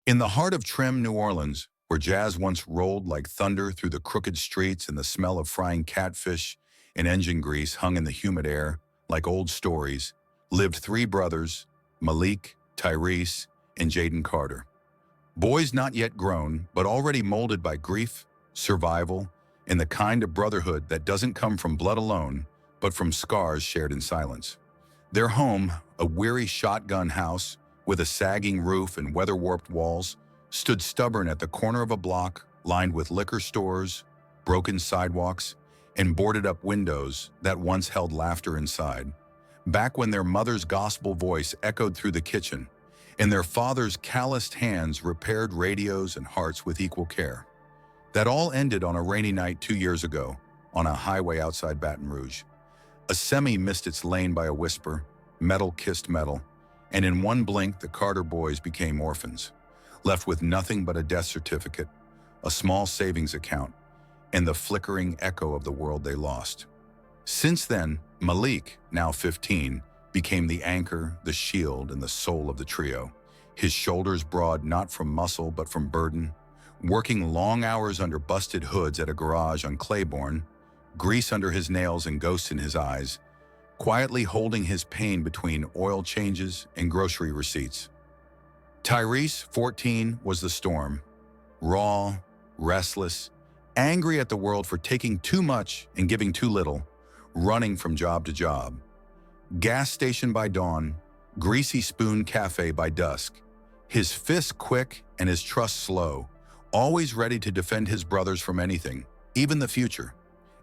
In the heart of trim New Orleans, where jazz once rolled like thunder through the crooked streets and the smell of frying catfish and engine grease hung in the humid air like old stories, lived three brothers, Malik, Tyrese, and Jaden Carter. Boys not yet grown, but already molded by grief, survival, and the kind of brotherhood that doesn't come from blood alone, but from scars shared in silence. Their home, a weary shotgun house with a sagging roof and weather-warped walls, stood stubborn at the corner of a block lined with liquor stores, broken sidewalks, and boarded-up windows that once held laughter inside. Back when their mother's gospel voice echoed through the kitchen, and their father's calloused hands repaired radios and hearts with equal care. That all ended on a rainy night 2 years ago, on a highway outside Baton Rouge. A semi missed its lane by a whisper, metal kissed metal, and in one blink the Carter boys became orphans, left with nothing but a death certificate, a small savings account, and the flickering echo of the world they lost. Since then, Malik, now 15, became the anchor, the shield, and the soul of the trio. His shoulders broad not from muscle but from burden, working long hours under busted hoods at a garage on Claiborne, grease under his nails and ghosts in his eyes, quietly holding his pain between oil changes and grocery receipts. Tyrese, 14, was the storm, raw, restless, angry at the world for taking too much and giving too little, running from job to job. Gas station by dawn, greasy spoon cafe by dusk, his fists quick and his trust slow, always ready to defend his brothers from anything, even the future.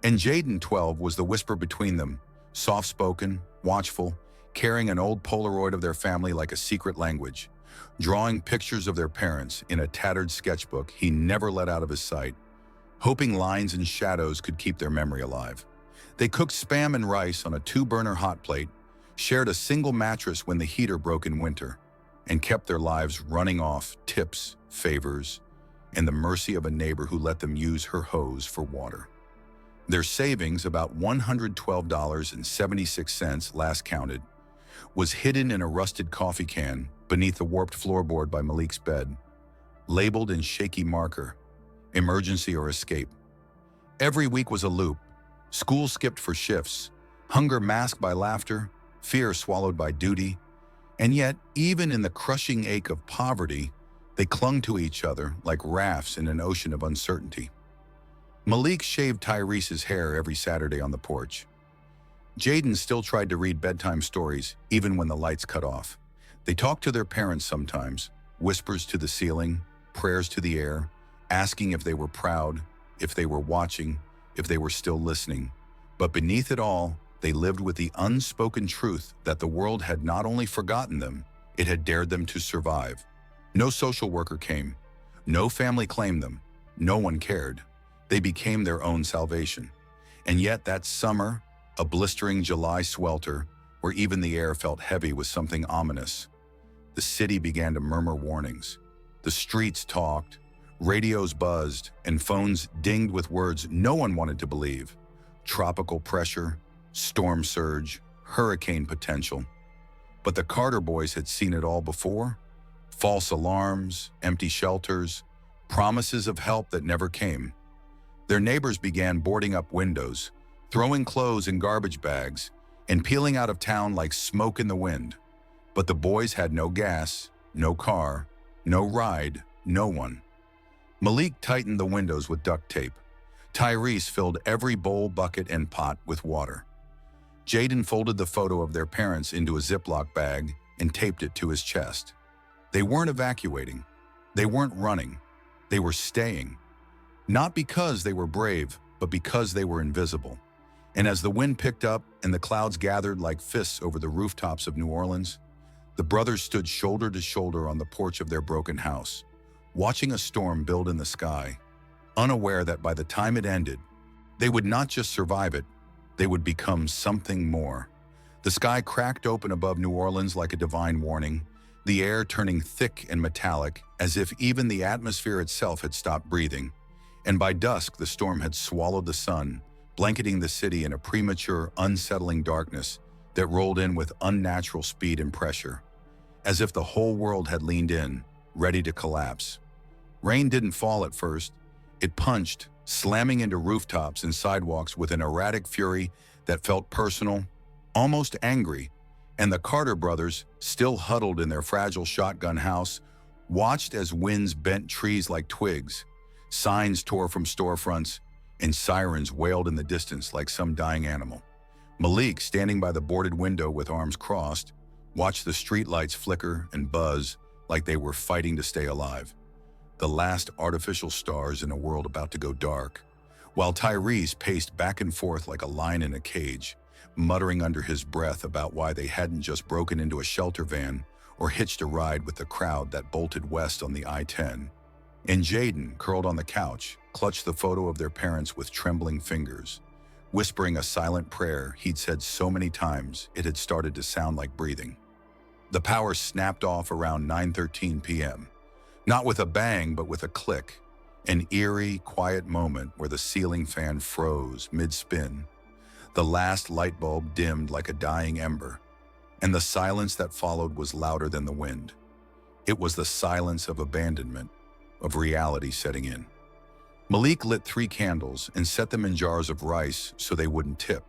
And Jaden, 12, was the whisper between them, soft-spoken, watchful, carrying an old Polaroid of their family like a secret language, drawing pictures of their parents in a tattered sketchbook he never let out of his sight, hoping lines and shadows could keep their memory alive. They cooked spam and rice on a 2-burner hot plate, shared a single mattress when the heater broke in winter, and kept their lives running off tips, favors, and the mercy of a neighbor who let them use her hose for water. Their savings, about $112.76 last counted, was hidden in a rusted coffee can beneath the warped floorboard by Malik's bed, labeled in shaky marker, emergency or escape. Every week was a loop, school skipped for shifts, hunger masked by laughter, fear swallowed by duty, and yet, even in the crushing ache of poverty, they clung to each other like rafts in an ocean of uncertainty. Malik shaved Tyrese's hair every Saturday on the porch. Jaden still tried to read bedtime stories, even when the lights cut off. They talked to their parents sometimes, whispers to the ceiling, prayers to the air, asking if they were proud, if they were watching, if they were still listening. But beneath it all, they lived with the unspoken truth that the world had not only forgotten them, it had dared them to survive. No social worker came. No family claimed them. No one cared. They became their own salvation. And yet that summer, a blistering July swelter, where even the air felt heavy with something ominous, the city began to murmur warnings. The streets talked, radios buzzed, and phones dinged with words no one wanted to believe. Tropical pressure, storm surge, hurricane potential. But the Carter boys had seen it all before. False alarms, empty shelters, promises of help that never came. Their neighbors began boarding up windows, throwing clothes in garbage bags, and peeling out of town like smoke in the wind. But the boys had no gas, no car, no ride, no one. Malik tightened the windows with duct tape. Tyrese filled every bowl, bucket, and pot with water. Jaden folded the photo of their parents into a Ziploc bag and taped it to his chest. They weren't evacuating. They weren't running. They were staying. Not because they were brave, but because they were invisible. And as the wind picked up and the clouds gathered like fists over the rooftops of New Orleans, the brothers stood shoulder to shoulder on the porch of their broken house, watching a storm build in the sky, unaware that by the time it ended, they would not just survive it, they would become something more. The sky cracked open above New Orleans like a divine warning, the air turning thick and metallic as if even the atmosphere itself had stopped breathing. And by dusk, the storm had swallowed the sun, blanketing the city in a premature, unsettling darkness that rolled in with unnatural speed and pressure, as if the whole world had leaned in, ready to collapse. Rain didn't fall at first. It punched, slamming into rooftops and sidewalks with an erratic fury that felt personal, almost angry, and the Carter brothers, still huddled in their fragile shotgun house, watched as winds bent trees like twigs, signs tore from storefronts, and sirens wailed in the distance like some dying animal. Malik, standing by the boarded window with arms crossed, watched the streetlights flicker and buzz like they were fighting to stay alive. The last artificial stars in a world about to go dark, while Tyrese paced back and forth like a lion in a cage, muttering under his breath about why they hadn't just broken into a shelter van or hitched a ride with the crowd that bolted west on the I-10. And Jaden, curled on the couch, clutched the photo of their parents with trembling fingers, whispering a silent prayer he'd said so many times it had started to sound like breathing. The power snapped off around 9:13 p.m., not with a bang but with a click, an eerie, quiet moment where the ceiling fan froze mid-spin. The last light bulb dimmed like a dying ember, and the silence that followed was louder than the wind. It was the silence of abandonment, of reality setting in. Malik lit 3 candles and set them in jars of rice so they wouldn't tip,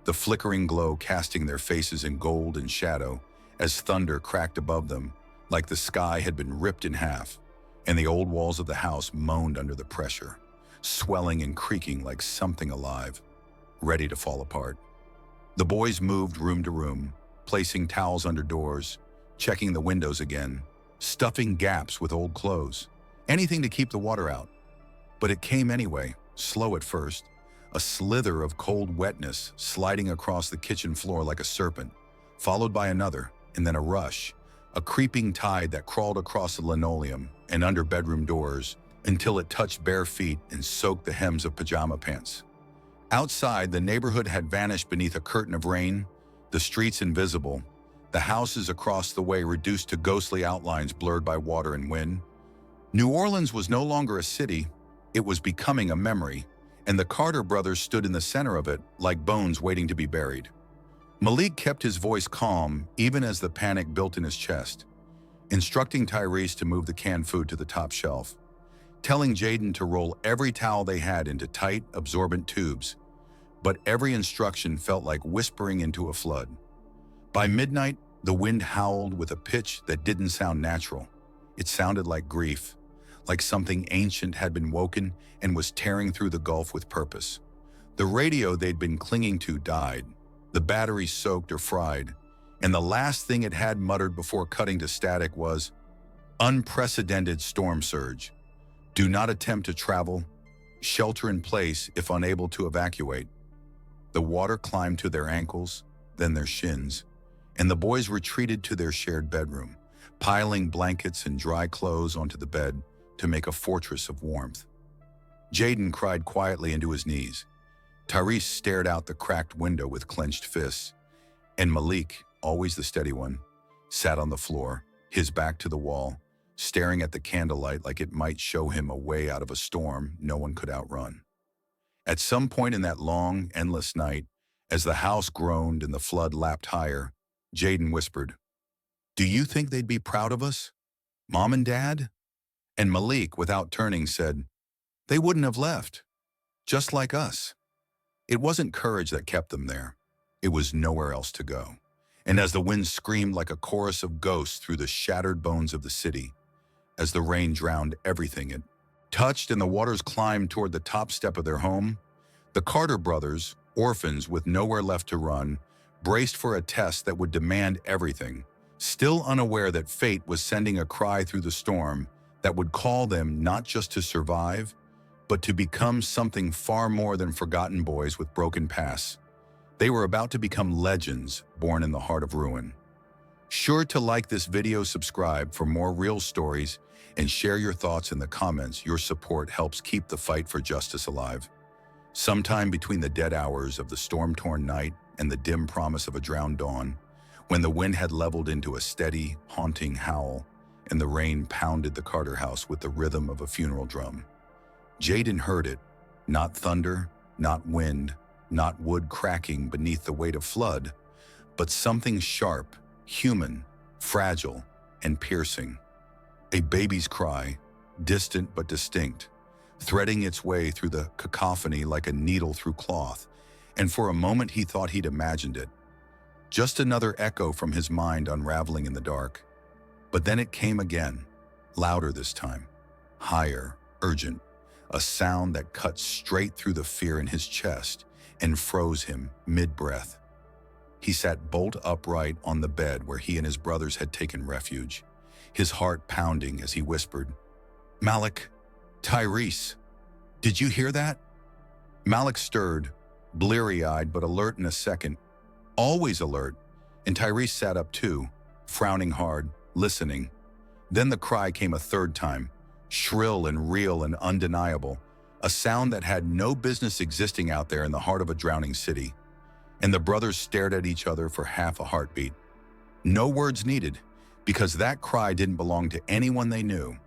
the flickering glow casting their faces in gold and shadow as thunder cracked above them like the sky had been ripped in half, and the old walls of the house moaned under the pressure, swelling and creaking like something alive, ready to fall apart. The boys moved room to room, placing towels under doors, checking the windows again, stuffing gaps with old clothes, anything to keep the water out. But it came anyway, slow at first, a slither of cold wetness sliding across the kitchen floor like a serpent, followed by another, and then a rush, a creeping tide that crawled across the linoleum and under bedroom doors until it touched bare feet and soaked the hems of pajama pants. Outside, the neighborhood had vanished beneath a curtain of rain, the streets invisible, the houses across the way reduced to ghostly outlines blurred by water and wind. New Orleans was no longer a city, it was becoming a memory, and the Carter brothers stood in the center of it like bones waiting to be buried. Malik kept his voice calm even as the panic built in his chest, instructing Tyrese to move the canned food to the top shelf, telling Jaden to roll every towel they had into tight, absorbent tubes, but every instruction felt like whispering into a flood. By midnight, the wind howled with a pitch that didn't sound natural. It sounded like grief, like something ancient had been woken and was tearing through the gulf with purpose. The radio they'd been clinging to died, the battery soaked or fried, and the last thing it had muttered before cutting to static was, "Unprecedented storm surge. Do not attempt to travel. Shelter in place if unable to evacuate." The water climbed to their ankles, then their shins, and the boys retreated to their shared bedroom, piling blankets and dry clothes onto the bed to make a fortress of warmth. Jaden cried quietly into his knees. Tyrese stared out the cracked window with clenched fists, and Malik, always the steady one, sat on the floor, his back to the wall, staring at the candlelight like it might show him a way out of a storm no one could outrun. At some point in that long, endless night, as the house groaned and the flood lapped higher, Jaden whispered, "Do you think they'd be proud of us? Mom and Dad?" And Malik, without turning, said, "They wouldn't have left. Just like us." It wasn't courage that kept them there. It was nowhere else to go. And as the wind screamed like a chorus of ghosts through the shattered bones of the city, as the rain drowned everything it touched and the waters climbed toward the top step of their home, the Carter brothers, orphans with nowhere left to run, braced for a test that would demand everything, still unaware that fate was sending a cry through the storm that would call them not just to survive, but to become something far more than forgotten boys with broken pasts. They were about to become legends born in the heart of ruin. Sure to like this video, subscribe for more real stories, and share your thoughts in the comments. Your support helps keep the fight for justice alive. Sometime between the dead hours of the storm-torn night and the dim promise of a drowned dawn, when the wind had leveled into a steady, haunting howl, and the rain pounded the Carter house with the rhythm of a funeral drum, Jaden heard it, not thunder, not wind, not wood cracking beneath the weight of flood, but something sharp, human, fragile, and piercing. A baby's cry, distant but distinct, threading its way through the cacophony like a needle through cloth, and for a moment he thought he'd imagined it. Just another echo from his mind unraveling in the dark. But then it came again, louder this time, higher, urgent, a sound that cut straight through the fear in his chest and froze him mid-breath. He sat bolt upright on the bed where he and his brothers had taken refuge, his heart pounding as he whispered, "Malik, Tyrese, did you hear that?" Malik stirred, bleary-eyed but alert in a second, always alert, and Tyrese sat up too, frowning hard, listening. Then the cry came a third time, shrill and real and undeniable, a sound that had no business existing out there in the heart of a drowning city. And the brothers stared at each other for half a heartbeat. No words needed, because that cry didn't belong to anyone they knew,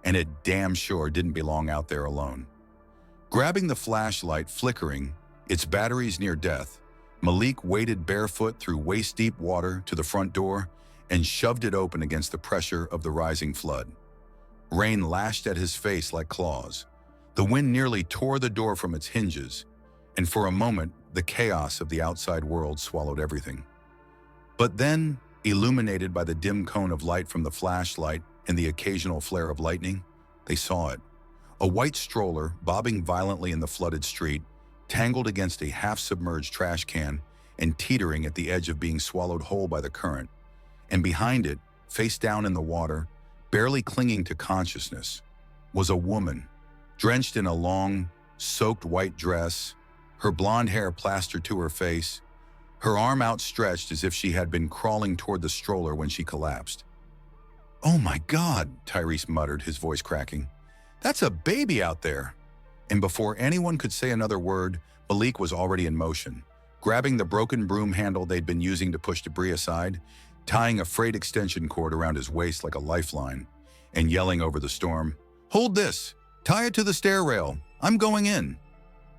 and it damn sure didn't belong out there alone. Grabbing the flashlight flickering, its batteries near death, Malik waded barefoot through waist-deep water to the front door and shoved it open against the pressure of the rising flood. Rain lashed at his face like claws. The wind nearly tore the door from its hinges, and for a moment, the chaos of the outside world swallowed everything. But then, illuminated by the dim cone of light from the flashlight and the occasional flare of lightning, they saw it. A white stroller bobbing violently in the flooded street, tangled against a half-submerged trash can and teetering at the edge of being swallowed whole by the current. And behind it, face down in the water, barely clinging to consciousness, was a woman, drenched in a long, soaked white dress, her blonde hair plastered to her face, her arm outstretched as if she had been crawling toward the stroller when she collapsed. "Oh my God," Tyrese muttered, his voice cracking. "That's a baby out there." And before anyone could say another word, Malik was already in motion, grabbing the broken broom handle they'd been using to push debris aside, tying a frayed extension cord around his waist like a lifeline, and yelling over the storm, "Hold this! Tie it to the stair rail! I'm going in!"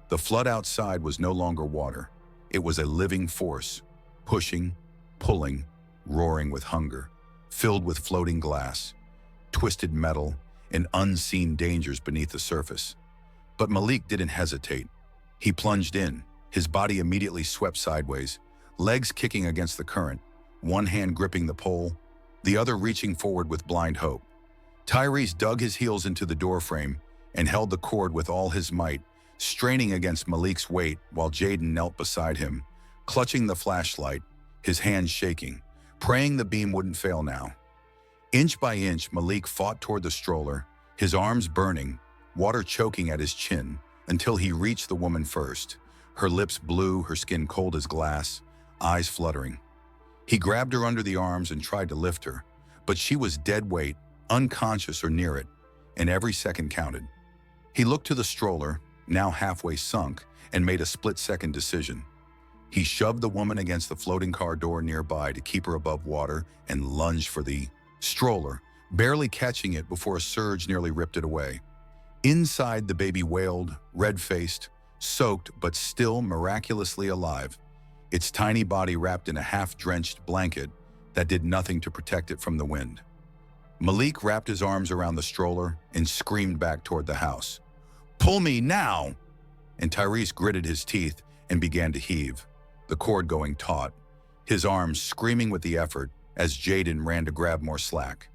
The flood outside was no longer water. It was a living force, pushing, pulling, roaring with hunger, filled with floating glass, twisted metal, and unseen dangers beneath the surface. But Malik didn't hesitate. He plunged in, his body immediately swept sideways, legs kicking against the current, one hand gripping the pole, the other reaching forward with blind hope. Tyrese dug his heels into the doorframe and held the cord with all his might, straining against Malik's weight while Jaden knelt beside him, clutching the flashlight, his hands shaking, praying the beam wouldn't fail now. Inch by inch, Malik fought toward the stroller, his arms burning, water choking at his chin, until he reached the woman first, her lips blue, her skin cold as glass, eyes fluttering. He grabbed her under the arms and tried to lift her, but she was dead weight, unconscious or near it, and every second counted. He looked to the stroller, now halfway sunk, and made a split-second decision. He shoved the woman against the floating car door nearby to keep her above water and lunged for the stroller, barely catching it before a surge nearly ripped it away. Inside, the baby wailed, red-faced, soaked but still miraculously alive, its tiny body wrapped in a half-drenched blanket that did nothing to protect it from the wind. Malik wrapped his arms around the stroller and screamed back toward the house. "Pull me now!" And Tyrese gritted his teeth and began to heave, the cord going taut, his arms screaming with the effort as Jaden ran to grab more slack.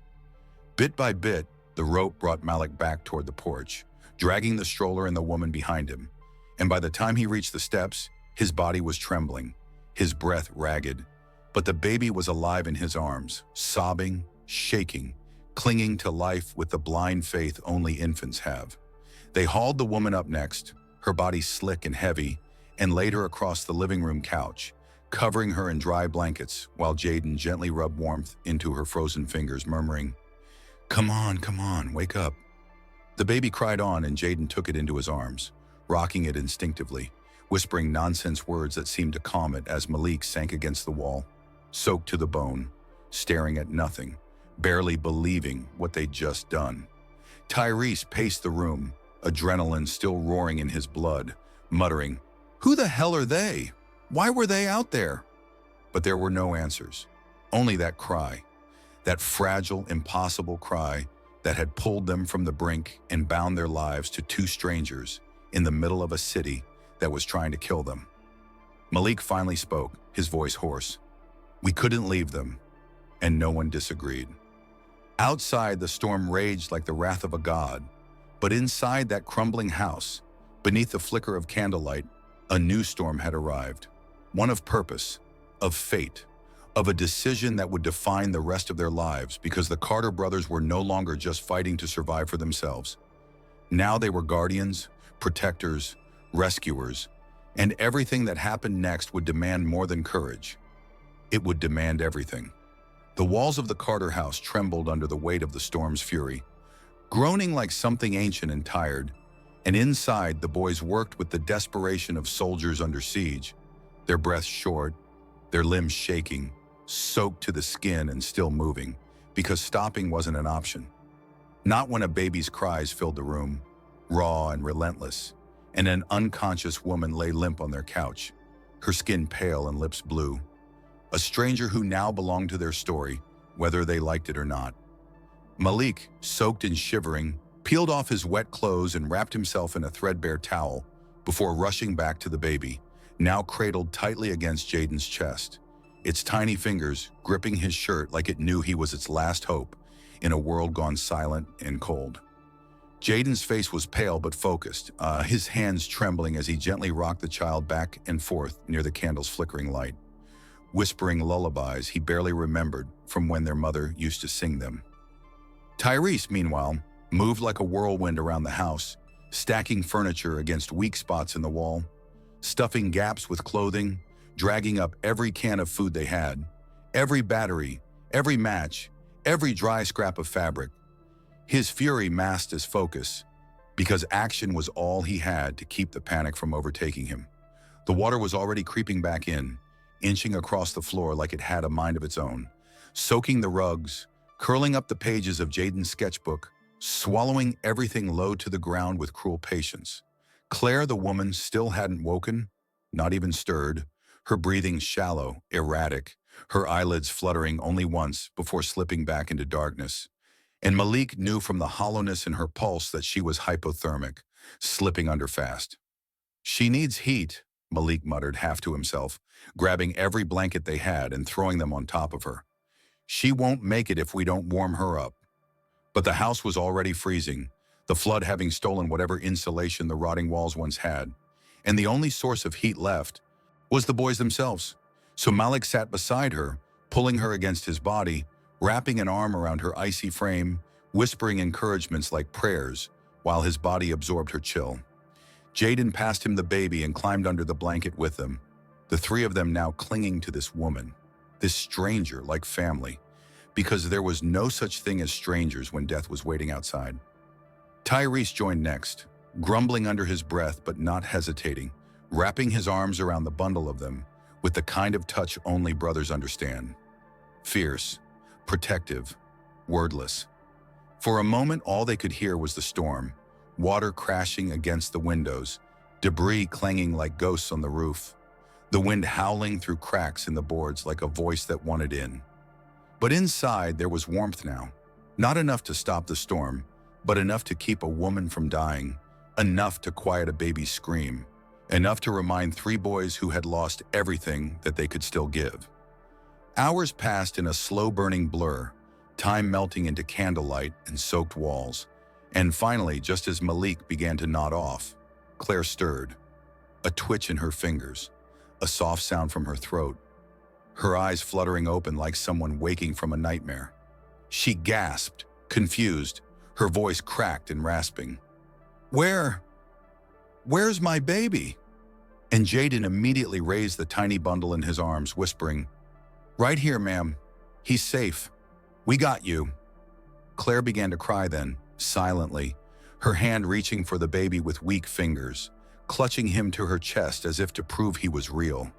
Bit by bit, the rope brought Malik back toward the porch, dragging the stroller and the woman behind him. And by the time he reached the steps, his body was trembling, his breath ragged, but the baby was alive in his arms, sobbing, shaking, clinging to life with the blind faith only infants have. They hauled the woman up next, her body slick and heavy, and laid her across the living room couch, covering her in dry blankets while Jaden gently rubbed warmth into her frozen fingers, murmuring, come on, wake up." The baby cried on and Jaden took it into his arms, rocking it instinctively, whispering nonsense words that seemed to calm it as Malik sank against the wall, soaked to the bone, staring at nothing, barely believing what they'd just done. Tyrese paced the room, adrenaline still roaring in his blood, muttering, "Who the hell are they? Why were they out there?" But there were no answers, only that cry, that fragile, impossible cry that had pulled them from the brink and bound their lives to two strangers in the middle of a city that was trying to kill them. Malik finally spoke, his voice hoarse. We couldn't leave them, and no one disagreed. Outside, the storm raged like the wrath of a god, but inside that crumbling house, beneath the flicker of candlelight, a new storm had arrived. One of purpose, of fate, of a decision that would define the rest of their lives, because the Carter brothers were no longer just fighting to survive for themselves. Now they were guardians, protectors, rescuers, and everything that happened next would demand more than courage. It would demand everything. The walls of the Carter house trembled under the weight of the storm's fury, groaning like something ancient and tired, and inside the boys worked with the desperation of soldiers under siege, their breaths short, their limbs shaking, soaked to the skin and still moving, because stopping wasn't an option. Not when a baby's cries filled the room, raw and relentless, and an unconscious woman lay limp on their couch, her skin pale and lips blue. A stranger who now belonged to their story, whether they liked it or not. Malik, soaked and shivering, peeled off his wet clothes and wrapped himself in a threadbare towel before rushing back to the baby, now cradled tightly against Jaden's chest, its tiny fingers gripping his shirt like it knew he was its last hope in a world gone silent and cold. Jaden's face was pale but focused, his hands trembling as he gently rocked the child back and forth near the candle's flickering light, whispering lullabies he barely remembered from when their mother used to sing them. Tyrese, meanwhile, moved like a whirlwind around the house, stacking furniture against weak spots in the wall, stuffing gaps with clothing, dragging up every can of food they had, every battery, every match, every dry scrap of fabric. His fury masked his focus, because action was all he had to keep the panic from overtaking him. The water was already creeping back in, inching across the floor like it had a mind of its own, soaking the rugs, curling up the pages of Jaden's sketchbook, swallowing everything low to the ground with cruel patience. Claire, the woman, still hadn't woken, not even stirred, her breathing shallow, erratic, her eyelids fluttering only once before slipping back into darkness. And Malik knew from the hollowness in her pulse that she was hypothermic, slipping under fast. She needs heat, Malik muttered half to himself, grabbing every blanket they had and throwing them on top of her. She won't make it if we don't warm her up. But the house was already freezing, the flood having stolen whatever insulation the rotting walls once had, and the only source of heat left was the boys themselves. So Malik sat beside her, pulling her against his body, wrapping an arm around her icy frame, whispering encouragements like prayers, while his body absorbed her chill. Jaden passed him the baby and climbed under the blanket with them, the three of them now clinging to this woman, this stranger like family, because there was no such thing as strangers when death was waiting outside. Tyrese joined next, grumbling under his breath but not hesitating, wrapping his arms around the bundle of them with the kind of touch only brothers understand. Fierce, protective, wordless. For a moment, all they could hear was the storm, water crashing against the windows, debris clanging like ghosts on the roof, the wind howling through cracks in the boards like a voice that wanted in. But inside, there was warmth now, not enough to stop the storm, but enough to keep a woman from dying, enough to quiet a baby's scream, enough to remind three boys who had lost everything that they could still give. Hours passed in a slow-burning blur, time melting into candlelight and soaked walls, and finally, just as Malik began to nod off, Claire stirred, a twitch in her fingers, a soft sound from her throat, her eyes fluttering open like someone waking from a nightmare. She gasped, confused, her voice cracked and rasping. Where's my baby?" And Jaden immediately raised the tiny bundle in his arms, whispering, "Right here, ma'am. He's safe. We got you." Claire began to cry then, silently, her hand reaching for the baby with weak fingers, clutching him to her chest as if to prove he was real,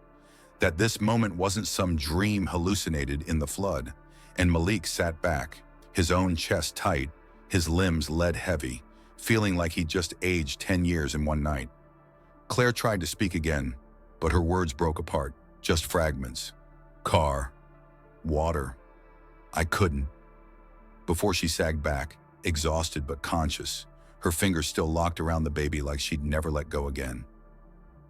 that this moment wasn't some dream hallucinated in the flood. And Malik sat back, his own chest tight, his limbs lead-heavy, feeling like he'd just aged 10 years in one night. Claire tried to speak again, but her words broke apart, just fragments. Car. Water. I couldn't. Before she sagged back, exhausted but conscious, her fingers still locked around the baby like she'd never let go again.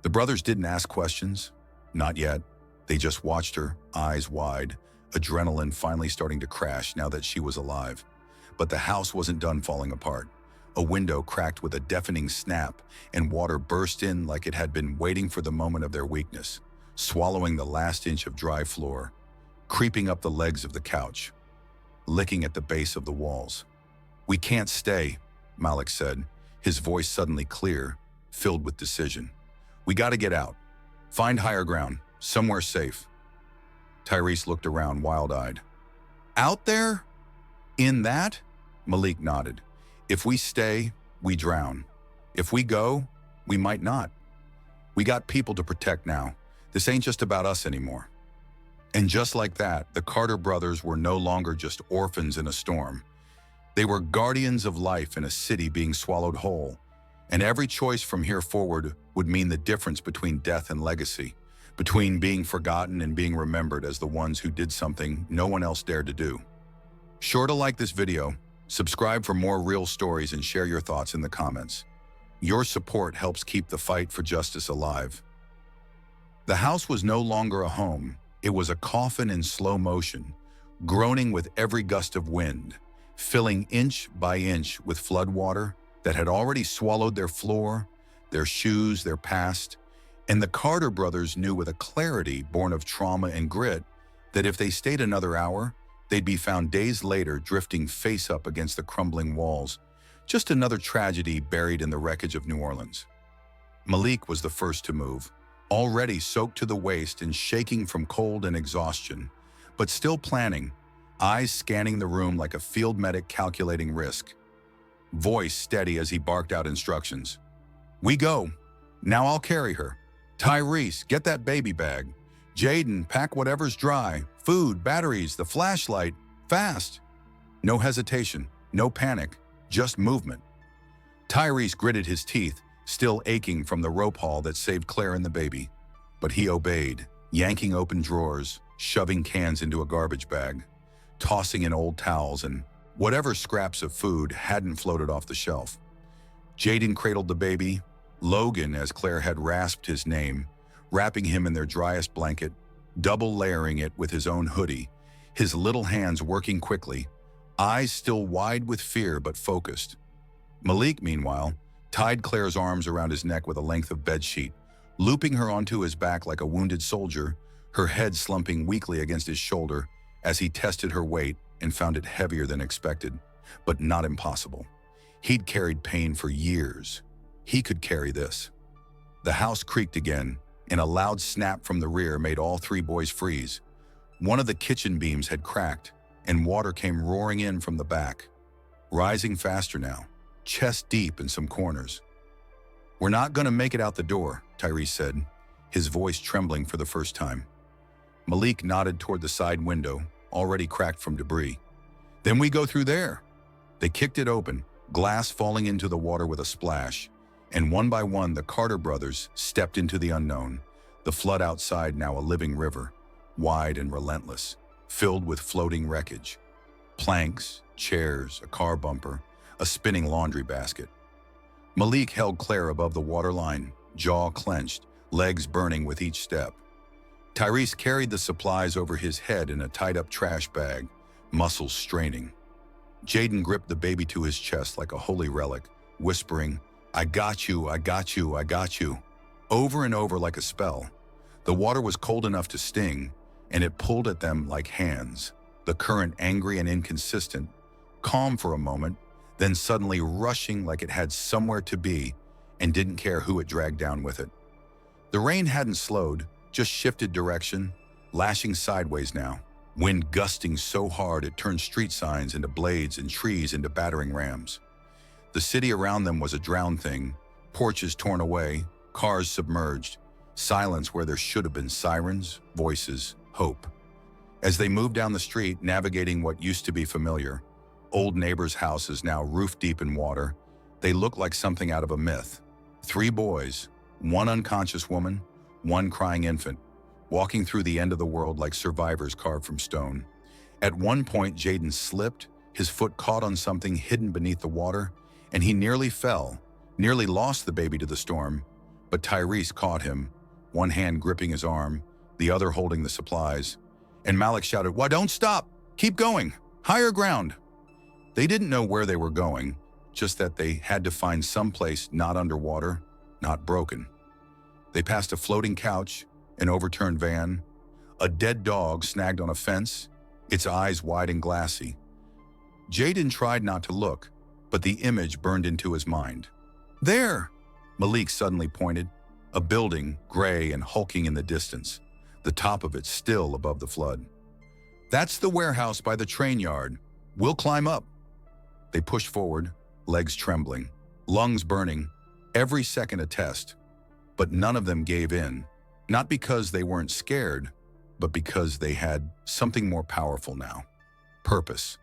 The brothers didn't ask questions. Not yet. They just watched her, eyes wide, adrenaline finally starting to crash now that she was alive. But the house wasn't done falling apart. A window cracked with a deafening snap, and water burst in like it had been waiting for the moment of their weakness, swallowing the last inch of dry floor, creeping up the legs of the couch, licking at the base of the walls. "We can't stay," Malik said, his voice suddenly clear, filled with decision. "We gotta get out. Find higher ground, somewhere safe." Tyrese looked around wild-eyed. "Out there? In that?" Malik nodded. "If we stay, we drown. If we go, we might not. We got people to protect now. This ain't just about us anymore." And just like that, the Carter brothers were no longer just orphans in a storm. They were guardians of life in a city being swallowed whole. And every choice from here forward would mean the difference between death and legacy, between being forgotten and being remembered as the ones who did something no one else dared to do. Sure to like this video, subscribe for more real stories, and share your thoughts in the comments. Your support helps keep the fight for justice alive. The house was no longer a home. It was a coffin in slow motion, groaning with every gust of wind, filling inch by inch with floodwater that had already swallowed their floor, their shoes, their past. And the Carter brothers knew with a clarity born of trauma and grit that if they stayed another hour, they'd be found days later drifting face up against the crumbling walls, just another tragedy buried in the wreckage of New Orleans. Malik was the first to move, already soaked to the waist and shaking from cold and exhaustion, but still planning, eyes scanning the room like a field medic calculating risk. Voice steady as he barked out instructions. "We go. Now I'll carry her. Tyrese, get that baby bag. Jaden, pack whatever's dry. Food, batteries, the flashlight. Fast." No hesitation, no panic, just movement. Tyrese gritted his teeth, still aching from the rope haul that saved Claire and the baby. But he obeyed, yanking open drawers, shoving cans into a garbage bag, tossing in old towels and whatever scraps of food hadn't floated off the shelf. Jaden cradled the baby, Logan, as Claire had rasped his name, wrapping him in their driest blanket, double layering it with his own hoodie, his little hands working quickly, eyes still wide with fear but focused. Malik, meanwhile, tied Claire's arms around his neck with a length of bedsheet, looping her onto his back like a wounded soldier, her head slumping weakly against his shoulder as he tested her weight and found it heavier than expected, but not impossible. He'd carried pain for years. He could carry this. The house creaked again, and a loud snap from the rear made all three boys freeze. One of the kitchen beams had cracked, and water came roaring in from the back, rising faster now, chest deep in some corners. "We're not going to make it out the door," Tyrese said, his voice trembling for the first time. Malik nodded toward the side window, already cracked from debris. "Then we go through there." They kicked it open, glass falling into the water with a splash, and one by one the Carter brothers stepped into the unknown, the flood outside now a living river, wide and relentless, filled with floating wreckage. Planks, chairs, a car bumper, a spinning laundry basket. Malik held Claire above the waterline, jaw clenched, legs burning with each step. Tyrese carried the supplies over his head in a tied-up trash bag, muscles straining. Jaden gripped the baby to his chest like a holy relic, whispering, "I got you, I got you, I got you," over and over like a spell. The water was cold enough to sting, and it pulled at them like hands, the current angry and inconsistent, calm for a moment, then suddenly rushing like it had somewhere to be and didn't care who it dragged down with it. The rain hadn't slowed, just shifted direction, lashing sideways now, wind gusting so hard it turned street signs into blades and trees into battering rams. The city around them was a drowned thing, porches torn away, cars submerged, silence where there should have been sirens, voices, hope. As they moved down the street, navigating what used to be familiar, old neighbors' houses now roof-deep in water, they looked like something out of a myth. 3 boys, 1 unconscious woman, 1 crying infant, walking through the end of the world like survivors carved from stone. At one point, Jaden slipped, His foot caught on something hidden beneath the water, and he nearly fell, nearly lost the baby to the storm. But Tyrese caught him, one hand gripping his arm, the other holding the supplies. And Malik shouted, "Why, don't stop! Keep going! Higher ground!" They didn't know where they were going, just that they had to find some place not underwater, not broken. They passed a floating couch, an overturned van, a dead dog snagged on a fence, its eyes wide and glassy. Jaden tried not to look, but the image burned into his mind. "There!" Malik suddenly pointed, a building, gray and hulking in the distance, the top of it still above the flood. "That's the warehouse by the train yard. We'll climb up." They pushed forward, legs trembling, lungs burning, every second a test. But none of them gave in, not because they weren't scared, but because they had something more powerful now. Purpose,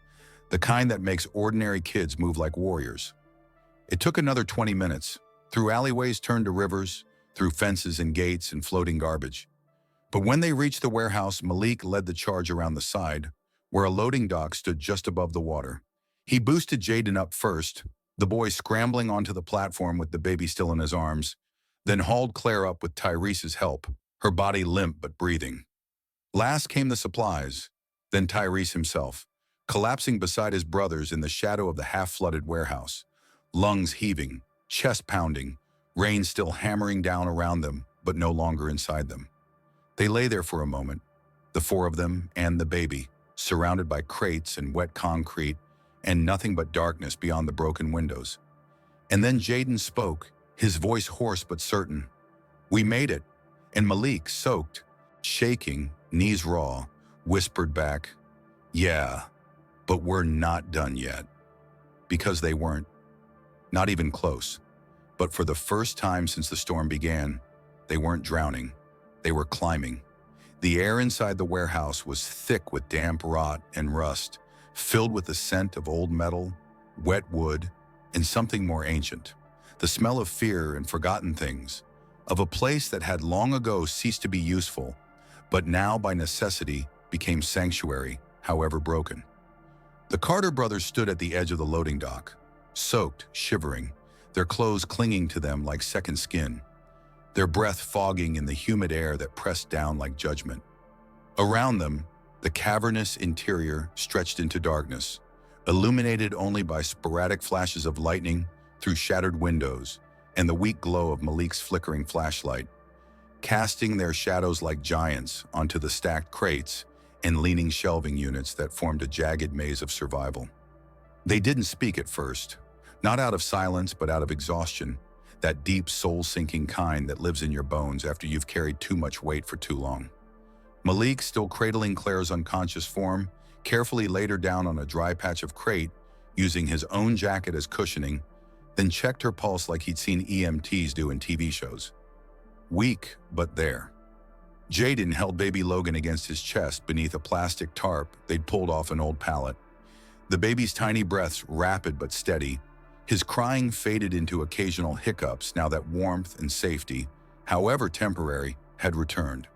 the kind that makes ordinary kids move like warriors. It took another 20 minutes, through alleyways turned to rivers, through fences and gates and floating garbage. But when they reached the warehouse, Malik led the charge around the side, where a loading dock stood just above the water. He boosted Jaden up first, the boy scrambling onto the platform with the baby still in his arms, then hauled Claire up with Tyrese's help, her body limp but breathing. Last came the supplies, then Tyrese himself, collapsing beside his brothers in the shadow of the half-flooded warehouse, lungs heaving, chest pounding, rain still hammering down around them, but no longer inside them. They lay there for a moment, the four of them and the baby, surrounded by crates and wet concrete, and nothing but darkness beyond the broken windows. And then Jaden spoke, his voice hoarse but certain. "We made it." And Malik, soaked, shaking, knees raw, whispered back, "Yeah, but we're not done yet." Because they weren't. Not even close. But for the first time since the storm began, they weren't drowning. They were climbing. The air inside the warehouse was thick with damp rot and rust, filled with the scent of old metal, wet wood, and something more ancient. The smell of fear and forgotten things, of a place that had long ago ceased to be useful, but now by necessity became sanctuary, however broken. The Carter brothers stood at the edge of the loading dock, soaked, shivering, their clothes clinging to them like second skin, their breath fogging in the humid air that pressed down like judgment. Around them, the cavernous interior stretched into darkness, illuminated only by sporadic flashes of lightning through shattered windows and the weak glow of Malik's flickering flashlight, casting their shadows like giants onto the stacked crates and leaning shelving units that formed a jagged maze of survival. They didn't speak at first, not out of silence but out of exhaustion, that deep soul-sinking kind that lives in your bones after you've carried too much weight for too long. Malik, still cradling Claire's unconscious form, carefully laid her down on a dry patch of crate, using his own jacket as cushioning, then checked her pulse like he'd seen EMTs do in TV shows. Weak, but there. Jaden held baby Logan against his chest beneath a plastic tarp they'd pulled off an old pallet. The baby's tiny breaths rapid but steady. His crying faded into occasional hiccups now that warmth and safety, however temporary, had returned.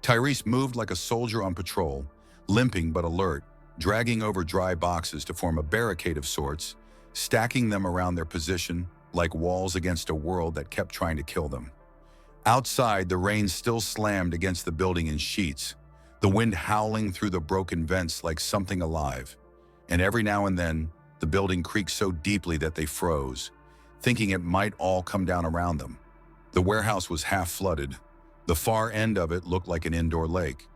Tyrese moved like a soldier on patrol, limping but alert, dragging over dry boxes to form a barricade of sorts, stacking them around their position like walls against a world that kept trying to kill them. Outside, the rain still slammed against the building in sheets, the wind howling through the broken vents like something alive. And every now and then, the building creaked so deeply that they froze, thinking it might all come down around them. The warehouse was half flooded. The far end of it looked like an indoor lake,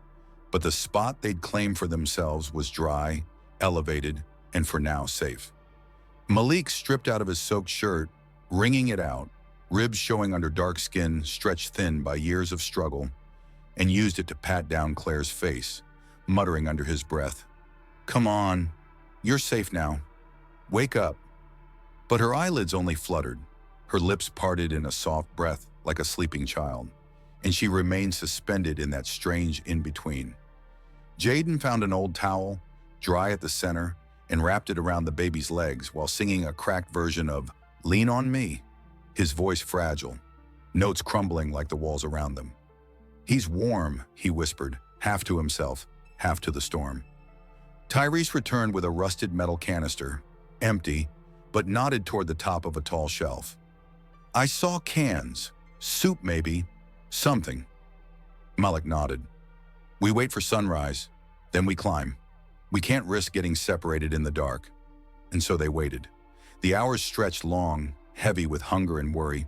but the spot they'd claimed for themselves was dry, elevated, and for now safe. Malik stripped out of his soaked shirt, wringing it out, ribs showing under dark skin stretched thin by years of struggle, and used it to pat down Claire's face, muttering under his breath, "Come on, you're safe now. Wake up." But her eyelids only fluttered, her lips parted in a soft breath like a sleeping child, and she remained suspended in that strange in-between. Jaden found an old towel, dry at the center, and wrapped it around the baby's legs while singing a cracked version of "Lean on Me," his voice fragile, notes crumbling like the walls around them. "He's warm," he whispered, half to himself, half to the storm. Tyrese returned with a rusted metal canister, empty, but nodded toward the top of a tall shelf. "I saw cans. Soup maybe. Something." Malik nodded. "We wait for sunrise, then we climb. We can't risk getting separated in the dark." And so they waited. The hours stretched long, heavy with hunger and worry.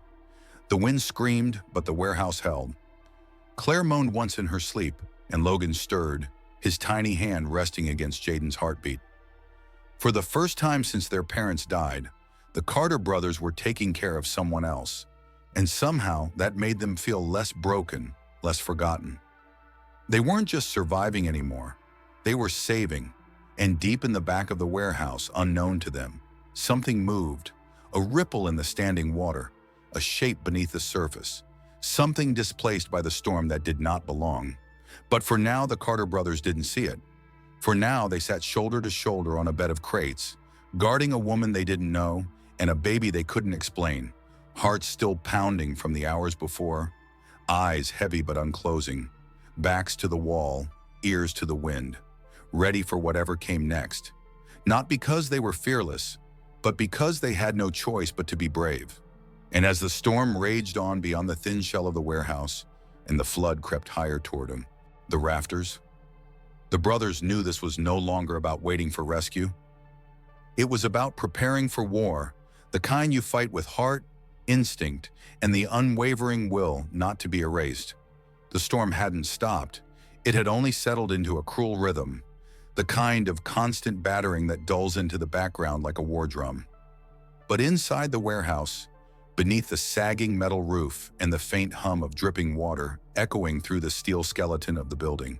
The wind screamed, but the warehouse held. Claire moaned once in her sleep, and Logan stirred, his tiny hand resting against Jaden's heartbeat. For the first time since their parents died, the Carter brothers were taking care of someone else, and somehow that made them feel less broken, less forgotten. They weren't just surviving anymore. They were saving, and deep in the back of the warehouse, unknown to them, something moved, a ripple in the standing water, a shape beneath the surface, something displaced by the storm that did not belong. But for now, the Carter brothers didn't see it. For now, they sat shoulder to shoulder on a bed of crates, guarding a woman they didn't know and a baby they couldn't explain, hearts still pounding from the hours before, eyes heavy but unclosing, backs to the wall, ears to the wind, ready for whatever came next. Not because they were fearless, but because they had no choice but to be brave. And as the storm raged on beyond the thin shell of the warehouse, and the flood crept higher toward them, the rafters, the brothers knew this was no longer about waiting for rescue. It was about preparing for war, the kind you fight with heart, instinct, and the unwavering will not to be erased. The storm hadn't stopped. It had only settled into a cruel rhythm, the kind of constant battering that dulls into the background like a war drum. But inside the warehouse, beneath the sagging metal roof and the faint hum of dripping water echoing through the steel skeleton of the building,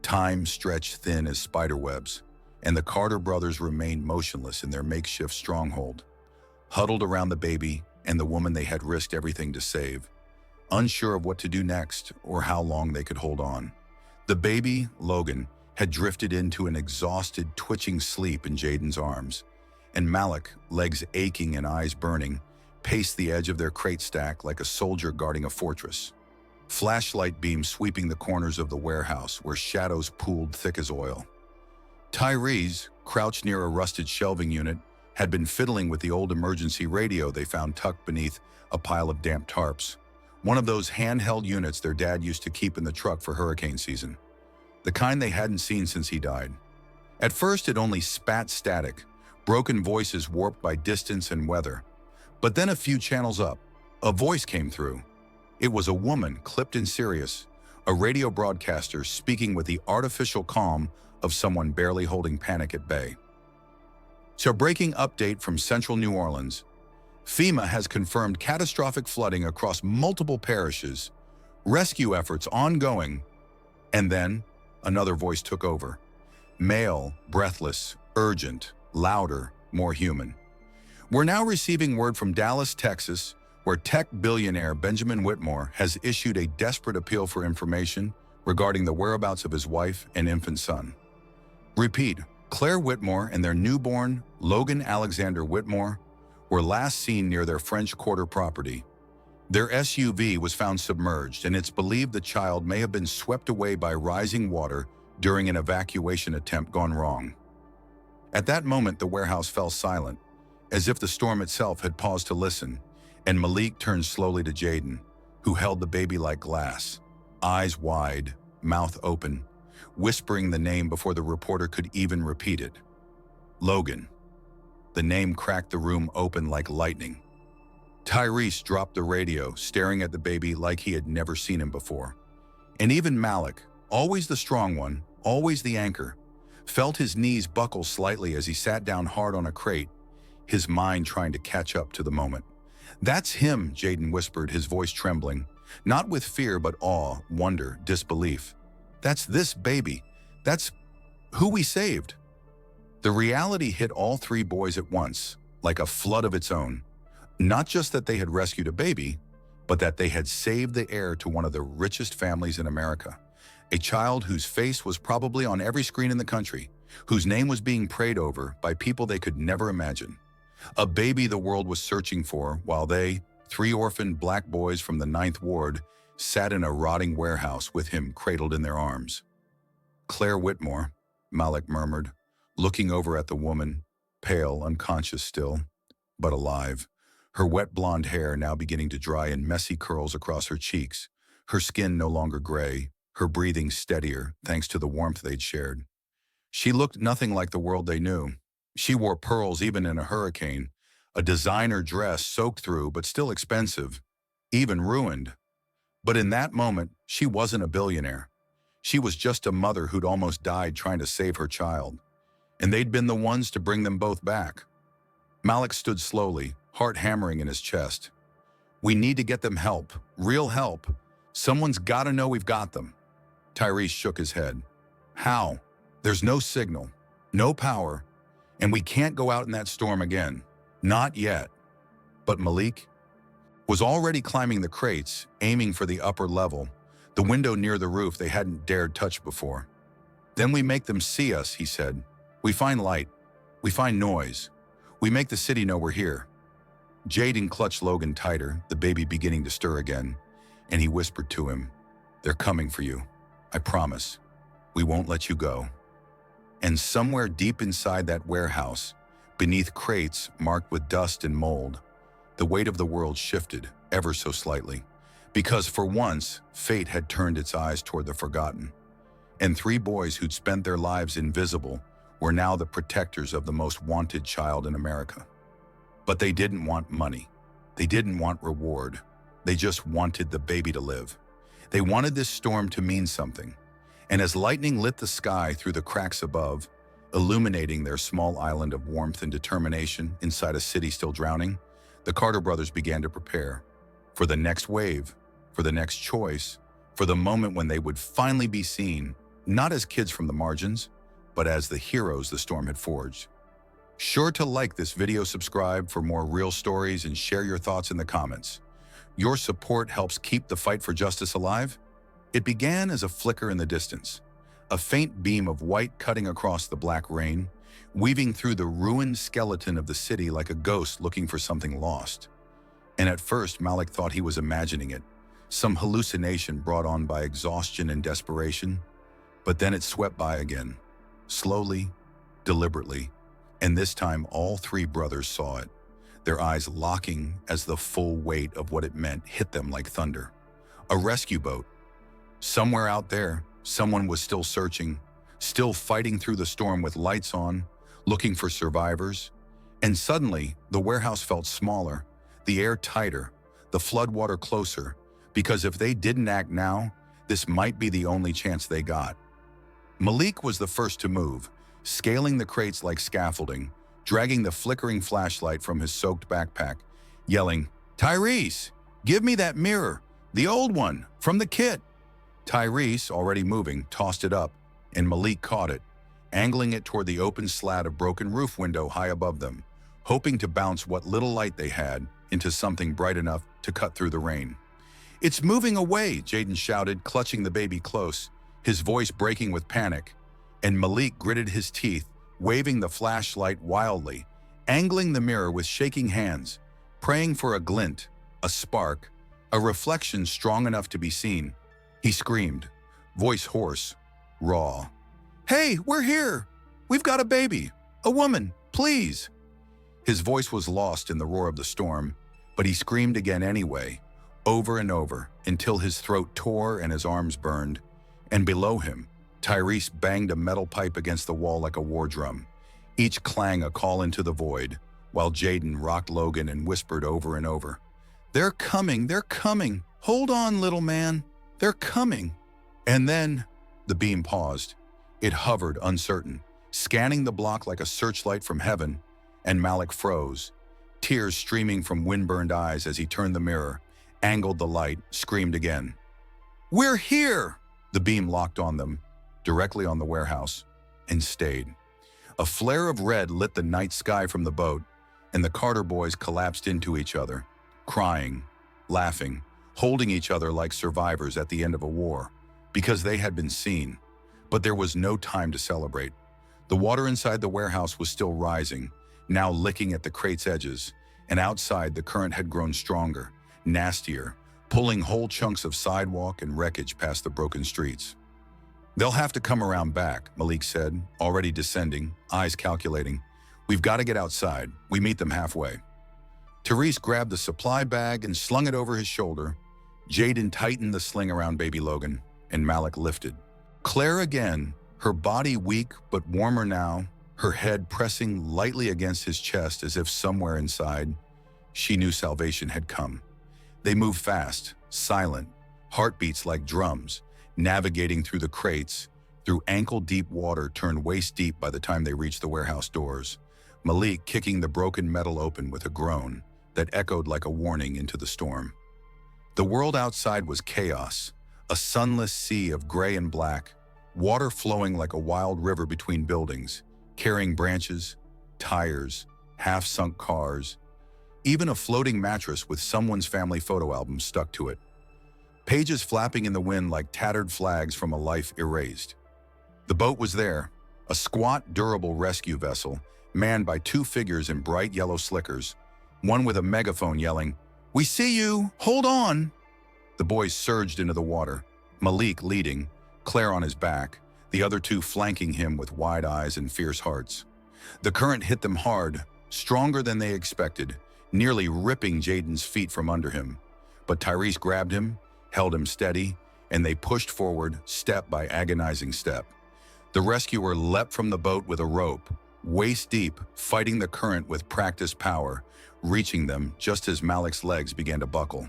time stretched thin as spiderwebs, and the Carter brothers remained motionless in their makeshift stronghold, huddled around the baby and the woman they had risked everything to save, unsure of what to do next or how long they could hold on. The baby, Logan, had drifted into an exhausted, twitching sleep in Jaden's arms, and Malik, legs aching and eyes burning, paced the edge of their crate stack like a soldier guarding a fortress. Flashlight beams sweeping the corners of the warehouse where shadows pooled thick as oil. Tyrese, crouched near a rusted shelving unit, had been fiddling with the old emergency radio they found tucked beneath a pile of damp tarps, one of those handheld units their dad used to keep in the truck for hurricane season, the kind they hadn't seen since he died. At first, it only spat static, broken voices warped by distance and weather. But then a few channels up, a voice came through. It was a woman, clipped and serious, a radio broadcaster speaking with the artificial calm of someone barely holding panic at bay. So, breaking update from central New Orleans. FEMA has confirmed catastrophic flooding across multiple parishes, rescue efforts ongoing, and then another voice took over. Male, breathless, urgent, louder, more human. "We're now receiving word from Dallas, Texas, where tech billionaire Benjamin Whitmore has issued a desperate appeal for information regarding the whereabouts of his wife and infant son. Repeat, Claire Whitmore and their newborn, Logan Alexander Whitmore, were last seen near their French Quarter property. Their SUV was found submerged, and it's believed the child may have been swept away by rising water during an evacuation attempt gone wrong." At that moment, the warehouse fell silent, as if the storm itself had paused to listen, and Malik turned slowly to Jaden, who held the baby like glass, eyes wide, mouth open, whispering the name before the reporter could even repeat it. Logan. The name cracked the room open like lightning. Tyrese dropped the radio, staring at the baby like he had never seen him before. And even Malik, always the strong one, always the anchor, felt his knees buckle slightly as he sat down hard on a crate, his mind trying to catch up to the moment. "That's him," Jaden whispered, his voice trembling, not with fear but awe, wonder, disbelief. "That's this baby. That's who we saved." The reality hit all three boys at once, like a flood of its own. Not just that they had rescued a baby, but that they had saved the heir to one of the richest families in America. A child whose face was probably on every screen in the country, whose name was being prayed over by people they could never imagine. A baby the world was searching for while they, three orphaned black boys from the 9th Ward, sat in a rotting warehouse with him cradled in their arms. "Claire Whitmore," Malik murmured, looking over at the woman, pale, unconscious still, but alive. Her wet blonde hair now beginning to dry in messy curls across her cheeks, her skin no longer gray, her breathing steadier thanks to the warmth they'd shared. She looked nothing like the world they knew. She wore pearls even in a hurricane, a designer dress soaked through but still expensive, even ruined. But in that moment, she wasn't a billionaire. She was just a mother who'd almost died trying to save her child. And they'd been the ones to bring them both back. Malik stood slowly, heart hammering in his chest. We need to get them help, real help. Someone's got to know we've got them. Tyrese shook his head. How? There's no signal, no power, and we can't go out in that storm again. Not yet. But Malik was already climbing the crates, aiming for the upper level, the window near the roof they hadn't dared touch before. Then we make them see us, he said. We find light. We find noise. We make the city know we're here. Jaden clutched Logan tighter, the baby beginning to stir again, and he whispered to him, They're coming for you. I promise. We won't let you go. And somewhere deep inside that warehouse, beneath crates marked with dust and mold, the weight of the world shifted ever so slightly, because for once, fate had turned its eyes toward the forgotten. And 3 boys who'd spent their lives invisible were now the protectors of the most wanted child in America. But they didn't want money. They didn't want reward. They just wanted the baby to live. They wanted this storm to mean something. And as lightning lit the sky through the cracks above, illuminating their small island of warmth and determination inside a city still drowning, the Carter brothers began to prepare for the next wave, for the next choice, for the moment when they would finally be seen, not as kids from the margins, but as the heroes the storm had forged. Sure to like this video, subscribe for more real stories, and share your thoughts in the comments. Your support helps keep the fight for justice alive. It began as a flicker in the distance, a faint beam of white cutting across the black rain, weaving through the ruined skeleton of the city like a ghost looking for something lost. And at first, Malik thought he was imagining it, some hallucination brought on by exhaustion and desperation. But then it swept by again, slowly, deliberately, and this time all 3 brothers saw it, their eyes locking as the full weight of what it meant hit them like thunder. A rescue boat. Somewhere out there, someone was still searching, still fighting through the storm with lights on, looking for survivors. And suddenly, the warehouse felt smaller, the air tighter, the floodwater closer, because if they didn't act now, this might be the only chance they got. Malik was the first to move, scaling the crates like scaffolding, dragging the flickering flashlight from his soaked backpack, yelling, Tyrese, give me that mirror, the old one, from the kit. Tyrese, already moving, tossed it up, and Malik caught it, angling it toward the open slat of broken roof window high above them, hoping to bounce what little light they had into something bright enough to cut through the rain. It's moving away, Jaden shouted, clutching the baby close, his voice breaking with panic, and Malik gritted his teeth, waving the flashlight wildly, angling the mirror with shaking hands, praying for a glint, a spark, a reflection strong enough to be seen. He screamed, voice hoarse, raw. Hey, we're here! We've got a baby! A woman, please! His voice was lost in the roar of the storm, but he screamed again anyway, over and over, until his throat tore and his arms burned. And below him, Tyrese banged a metal pipe against the wall like a war drum, each clang a call into the void, while Jaden rocked Logan and whispered over and over, They're coming, they're coming! Hold on, little man! They're coming! And then, the beam paused. It hovered, uncertain, scanning the block like a searchlight from heaven, and Malik froze, tears streaming from wind-burned eyes as he turned the mirror, angled the light, screamed again. We're here! The beam locked on them, directly on the warehouse, and stayed. A flare of red lit the night sky from the boat, and the Carter boys collapsed into each other, crying, laughing, holding each other like survivors at the end of a war, because they had been seen. But there was no time to celebrate. The water inside the warehouse was still rising, now licking at the crate's edges, and outside the current had grown stronger, nastier, pulling whole chunks of sidewalk and wreckage past the broken streets. "They'll have to come around back," Malik said, already descending, eyes calculating. "We've got to get outside. We meet them halfway." Therese grabbed the supply bag and slung it over his shoulder. Jaden tightened the sling around baby Logan, and Malik lifted. Claire again, her body weak but warmer now, her head pressing lightly against his chest as if somewhere inside, she knew salvation had come. They moved fast, silent, heartbeats like drums, navigating through the crates, through ankle-deep water turned waist-deep by the time they reached the warehouse doors, Malik kicking the broken metal open with a groan that echoed like a warning into the storm. The world outside was chaos, a sunless sea of gray and black, water flowing like a wild river between buildings, carrying branches, tires, half-sunk cars, even a floating mattress with someone's family photo album stuck to it. Pages flapping in the wind like tattered flags from a life erased. The boat was there, a squat, durable rescue vessel, manned by two figures in bright yellow slickers, one with a megaphone yelling, "We see you! Hold on!" The boys surged into the water, Malik leading, Claire on his back, the other two flanking him with wide eyes and fierce hearts. The current hit them hard, stronger than they expected, nearly ripping Jaden's feet from under him. But Tyrese grabbed him, held him steady, and they pushed forward step by agonizing step. The rescuer leapt from the boat with a rope, waist deep, fighting the current with practiced power, reaching them just as Malik's legs began to buckle.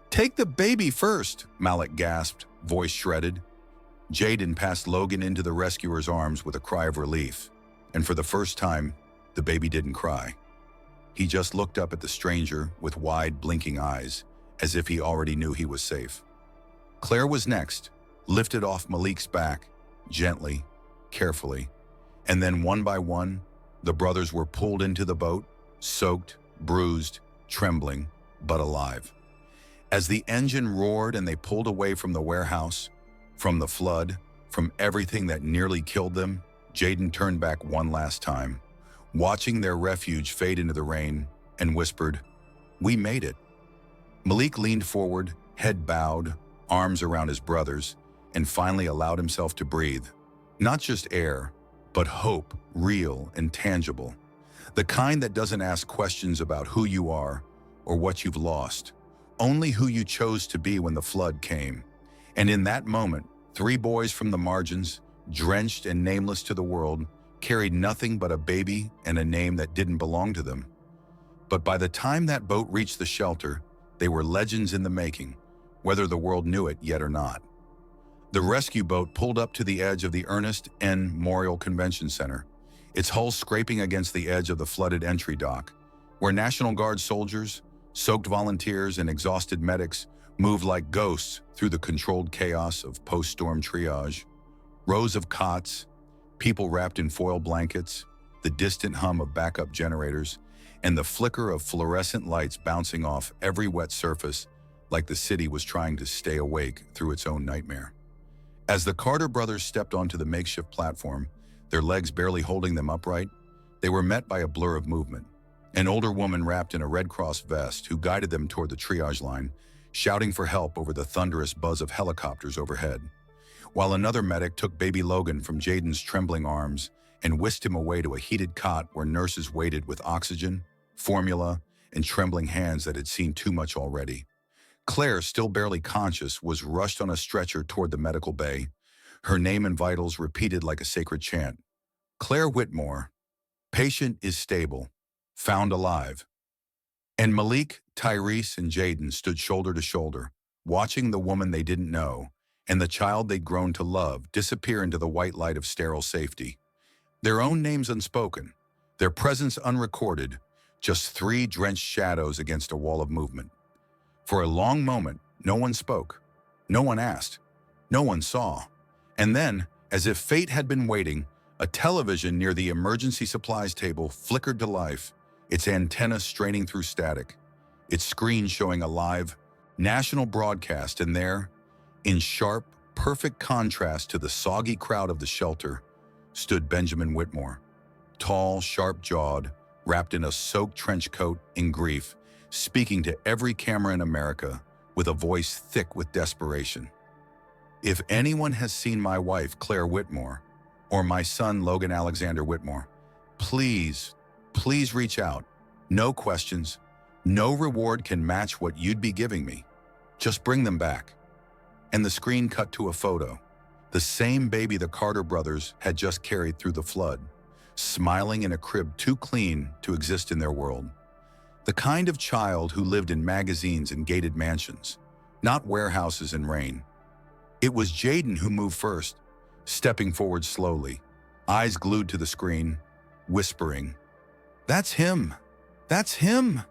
"Take the baby first," Malik gasped, voice shredded. Jaden passed Logan into the rescuer's arms with a cry of relief, and for the first time, the baby didn't cry. He just looked up at the stranger with wide, blinking eyes, as if he already knew he was safe. Claire was next, lifted off Malik's back, gently, carefully, and then one by one, the brothers were pulled into the boat, soaked, bruised, trembling, but alive. As the engine roared and they pulled away from the warehouse, from the flood, from everything that nearly killed them, Jaden turned back one last time, watching their refuge fade into the rain, and whispered, "We made it." Malik leaned forward, head bowed, arms around his brothers, and finally allowed himself to breathe. Not just air, but hope, real and tangible. The kind that doesn't ask questions about who you are or what you've lost, only who you chose to be when the flood came. And in that moment, three boys from the margins, drenched and nameless to the world, carried nothing but a baby and a name that didn't belong to them. But by the time that boat reached the shelter, they were legends in the making, whether the world knew it yet or not. The rescue boat pulled up to the edge of the Ernest N. Memorial Convention Center, its hull scraping against the edge of the flooded entry dock, where National Guard soldiers, soaked volunteers, and exhausted medics moved like ghosts through the controlled chaos of post-storm triage. Rows of cots, people wrapped in foil blankets, the distant hum of backup generators, and the flicker of fluorescent lights bouncing off every wet surface like the city was trying to stay awake through its own nightmare. As the Carter brothers stepped onto the makeshift platform, their legs barely holding them upright, they were met by a blur of movement. An older woman wrapped in a Red Cross vest who guided them toward the triage line, shouting for help over the thunderous buzz of helicopters overhead, while another medic took baby Logan from Jaden's trembling arms and whisked him away to a heated cot where nurses waited with oxygen, formula, and trembling hands that had seen too much already. Claire, still barely conscious, was rushed on a stretcher toward the medical bay, her name and vitals repeated like a sacred chant. Claire Whitmore, patient is stable, found alive. And Malik, Tyrese, and Jaden stood shoulder to shoulder, watching the woman they didn't know and the child they'd grown to love disappear into the white light of sterile safety. Their own names unspoken, their presence unrecorded, just three drenched shadows against a wall of movement. For a long moment, no one spoke, no one asked, no one saw. And then, as if fate had been waiting, a television near the emergency supplies table flickered to life, its antenna straining through static, its screen showing a live, national broadcast, and there, in sharp, perfect contrast to the soggy crowd of the shelter, stood Benjamin Whitmore, tall, sharp-jawed, wrapped in a soaked trench coat in grief, speaking to every camera in America with a voice thick with desperation. If anyone has seen my wife, Claire Whitmore, or my son, Logan Alexander Whitmore, please, please reach out. No questions. No reward can match what you'd be giving me. Just bring them back." And the screen cut to a photo. The same baby the Carter brothers had just carried through the flood, smiling in a crib too clean to exist in their world. The kind of child who lived in magazines and gated mansions, not warehouses and rain. It was Jaden who moved first, stepping forward slowly, eyes glued to the screen, whispering, "That's him! That's him!"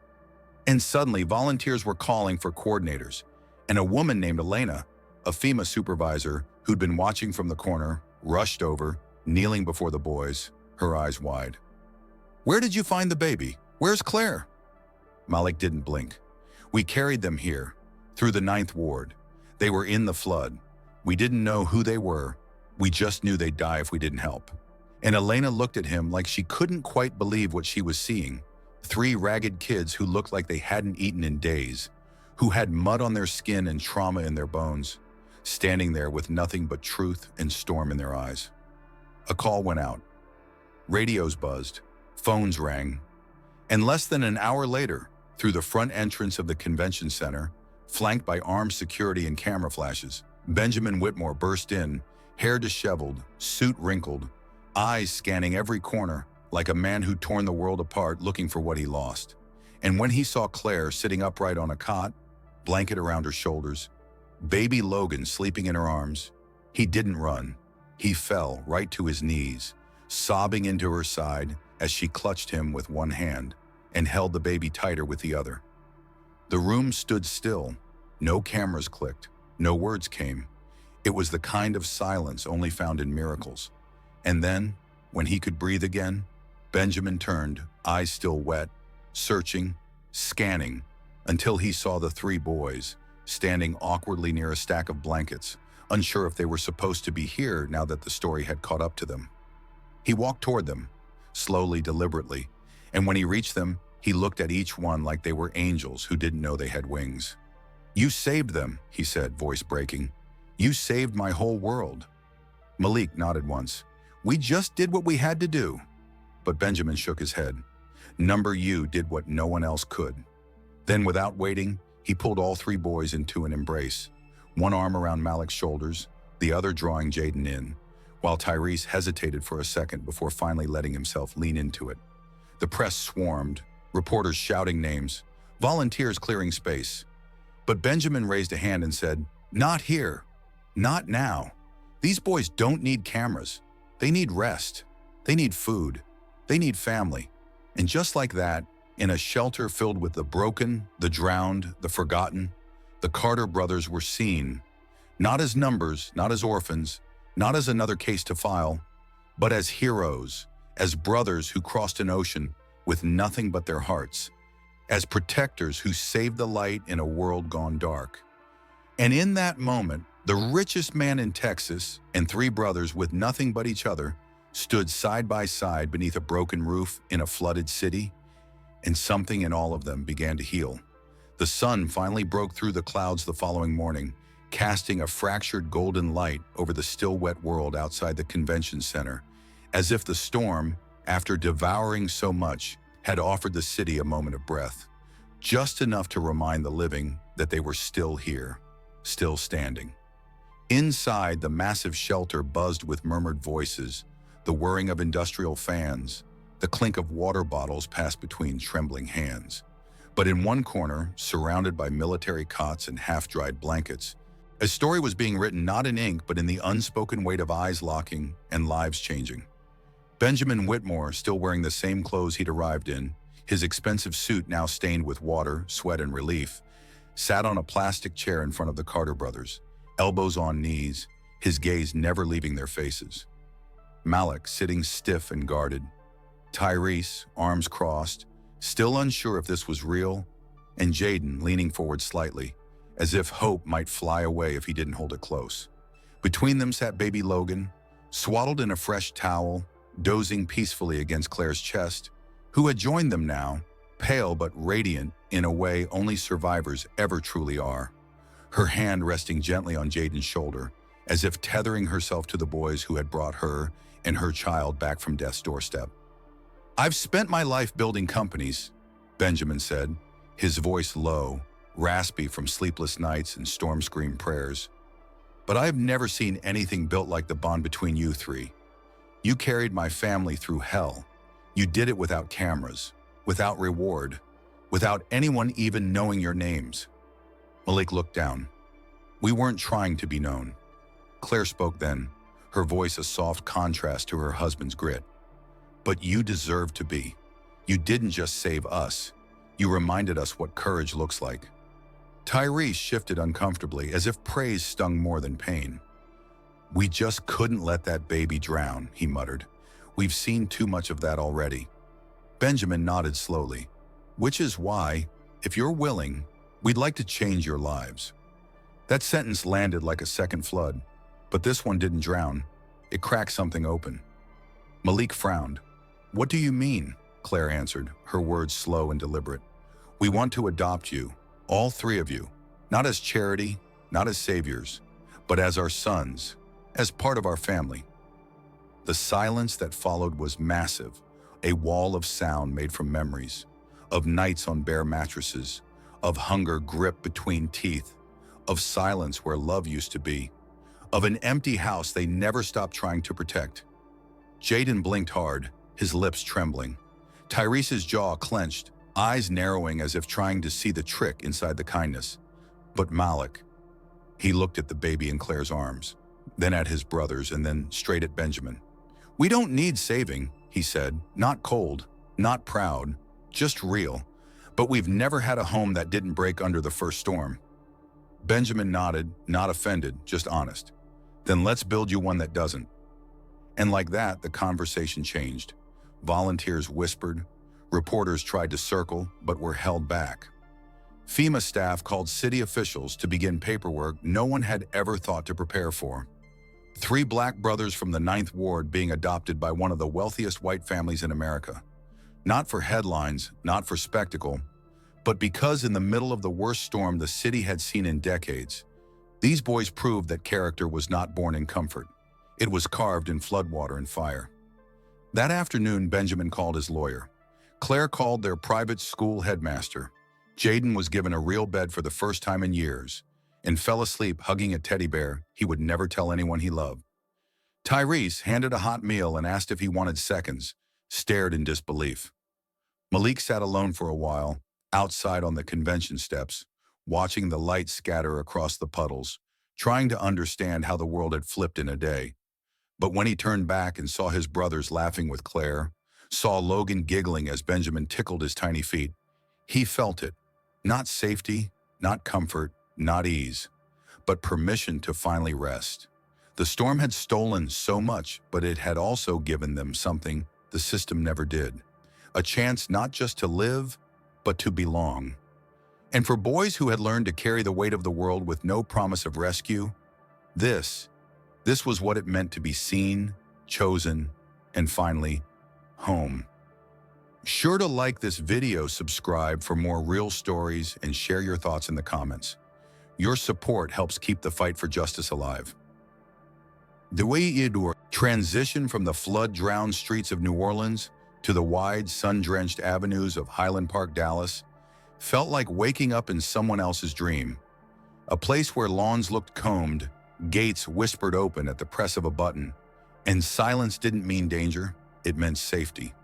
And suddenly, volunteers were calling for coordinators, and a woman named Elena, a FEMA supervisor who'd been watching from the corner, rushed over, kneeling before the boys, her eyes wide. "Where did you find the baby? Where's Claire?" Malik didn't blink. "We carried them here, through the 9th ward. They were in the flood. We didn't know who they were. We just knew they'd die if we didn't help." And Elena looked at him like she couldn't quite believe what she was seeing. 3 ragged kids who looked like they hadn't eaten in days, who had mud on their skin and trauma in their bones, standing there with nothing but truth and storm in their eyes. A call went out. Radios buzzed. Phones rang. And less than an hour later, through the front entrance of the convention center, flanked by armed security and camera flashes, Benjamin Whitmore burst in, hair disheveled, suit wrinkled, eyes scanning every corner, like a man who'd torn the world apart looking for what he lost. And when he saw Claire sitting upright on a cot, blanket around her shoulders, baby Logan sleeping in her arms, he didn't run. He fell right to his knees, sobbing into her side as she clutched him with one hand and held the baby tighter with the other. The room stood still. No cameras clicked. No words came. It was the kind of silence only found in miracles. And then, when he could breathe again, Benjamin turned, eyes still wet, searching, scanning, until he saw the 3 boys standing awkwardly near a stack of blankets, unsure if they were supposed to be here now that the story had caught up to them. He walked toward them, slowly, deliberately, and when he reached them, he looked at each one like they were angels who didn't know they had wings. "You saved them," he said, voice breaking. "You saved my whole world." Malik nodded once. "We just did what we had to do." But Benjamin shook his head. "Number U did what no one else could." Then, without waiting, he pulled all 3 boys into an embrace, one arm around Malik's shoulders, the other drawing Jaden in, while Tyrese hesitated for a second before finally letting himself lean into it. The press swarmed, reporters shouting names, volunteers clearing space. But Benjamin raised a hand and said, "Not here. Not now. These boys don't need cameras. They need rest. They need food. They need family." And just like that, in a shelter filled with the broken, the drowned, the forgotten, the Carter brothers were seen, not as numbers, not as orphans, not as another case to file, but as heroes, as brothers who crossed an ocean with nothing but their hearts, as protectors who saved the light in a world gone dark. And in that moment, the richest man in Texas and 3 brothers with nothing but each other stood side by side beneath a broken roof in a flooded city, and something in all of them began to heal. The sun finally broke through the clouds the following morning, casting a fractured golden light over the still wet world outside the convention center, as if the storm, after devouring so much, had offered the city a moment of breath, just enough to remind the living that they were still here, still standing. Inside, the massive shelter buzzed with murmured voices, the whirring of industrial fans, the clink of water bottles passed between trembling hands. But in one corner, surrounded by military cots and half-dried blankets, a story was being written not in ink but in the unspoken weight of eyes locking and lives changing. Benjamin Whitmore, still wearing the same clothes he'd arrived in, his expensive suit now stained with water, sweat, and relief, sat on a plastic chair in front of the Carter brothers, elbows on knees, his gaze never leaving their faces. Malik sitting stiff and guarded. Tyrese, arms crossed, still unsure if this was real, and Jaden leaning forward slightly, as if hope might fly away if he didn't hold it close. Between them sat baby Logan, swaddled in a fresh towel, dozing peacefully against Claire's chest, who had joined them now, pale but radiant in a way only survivors ever truly are. Her hand resting gently on Jaden's shoulder, as if tethering herself to the boys who had brought her and her child back from death's doorstep. "I've spent my life building companies," Benjamin said, his voice low, raspy from sleepless nights and storm-screamed prayers. "But I've never seen anything built like the bond between you three. You carried my family through hell. You did it without cameras, without reward, without anyone even knowing your names." Malik looked down. "We weren't trying to be known." Claire spoke then, her voice a soft contrast to her husband's grit. "But you deserve to be. You didn't just save us. You reminded us what courage looks like." Tyrese shifted uncomfortably, as if praise stung more than pain. "We just couldn't let that baby drown," he muttered. "We've seen too much of that already." Benjamin nodded slowly. "Which is why, if you're willing, we'd like to change your lives." That sentence landed like a second flood, but this one didn't drown. It cracked something open. Malik frowned. "What do you mean?" Claire answered, her words slow and deliberate. "We want to adopt you, all three of you, not as charity, not as saviors, but as our sons, as part of our family." The silence that followed was massive, a wall of sound made from memories, of nights on bare mattresses, of hunger gripped between teeth, of silence where love used to be, of an empty house they never stopped trying to protect. Jaden blinked hard, his lips trembling. Tyrese's jaw clenched, eyes narrowing as if trying to see the trick inside the kindness. But Malik, he looked at the baby in Claire's arms, then at his brothers, and then straight at Benjamin. "We don't need saving," he said, "not cold, not proud, just real. But we've never had a home that didn't break under the first storm." Benjamin nodded, not offended, just honest. "Then let's build you one that doesn't." And like that, the conversation changed. Volunteers whispered, reporters tried to circle, but were held back. FEMA staff called city officials to begin paperwork no one had ever thought to prepare for. 3 black brothers from the 9th Ward being adopted by one of the wealthiest white families in America. Not for headlines, not for spectacle, but because in the middle of the worst storm the city had seen in decades, these boys proved that character was not born in comfort. It was carved in floodwater and fire. That afternoon, Benjamin called his lawyer. Claire called their private school headmaster. Jaden was given a real bed for the first time in years and fell asleep hugging a teddy bear he would never tell anyone he loved. Tyrese handed a hot meal and asked if he wanted seconds, stared in disbelief. Malik sat alone for a while, outside on the convention steps, watching the light scatter across the puddles, trying to understand how the world had flipped in a day. But when he turned back and saw his brothers laughing with Claire, saw Logan giggling as Benjamin tickled his tiny feet, he felt it. Not safety, not comfort, not ease, but permission to finally rest. The storm had stolen so much, but it had also given them something the system never did. A chance not just to live, but to belong. And for boys who had learned to carry the weight of the world with no promise of rescue, this was what it meant to be seen, chosen, and finally, home. Sure to like this video, subscribe for more real stories, and share your thoughts in the comments. Your support helps keep the fight for justice alive. The way you transition from the flood-drowned streets of New Orleans to the wide, sun-drenched avenues of Highland Park, Dallas, felt like waking up in someone else's dream. A place where lawns looked combed, gates whispered open at the press of a button, and silence didn't mean danger, it meant safety.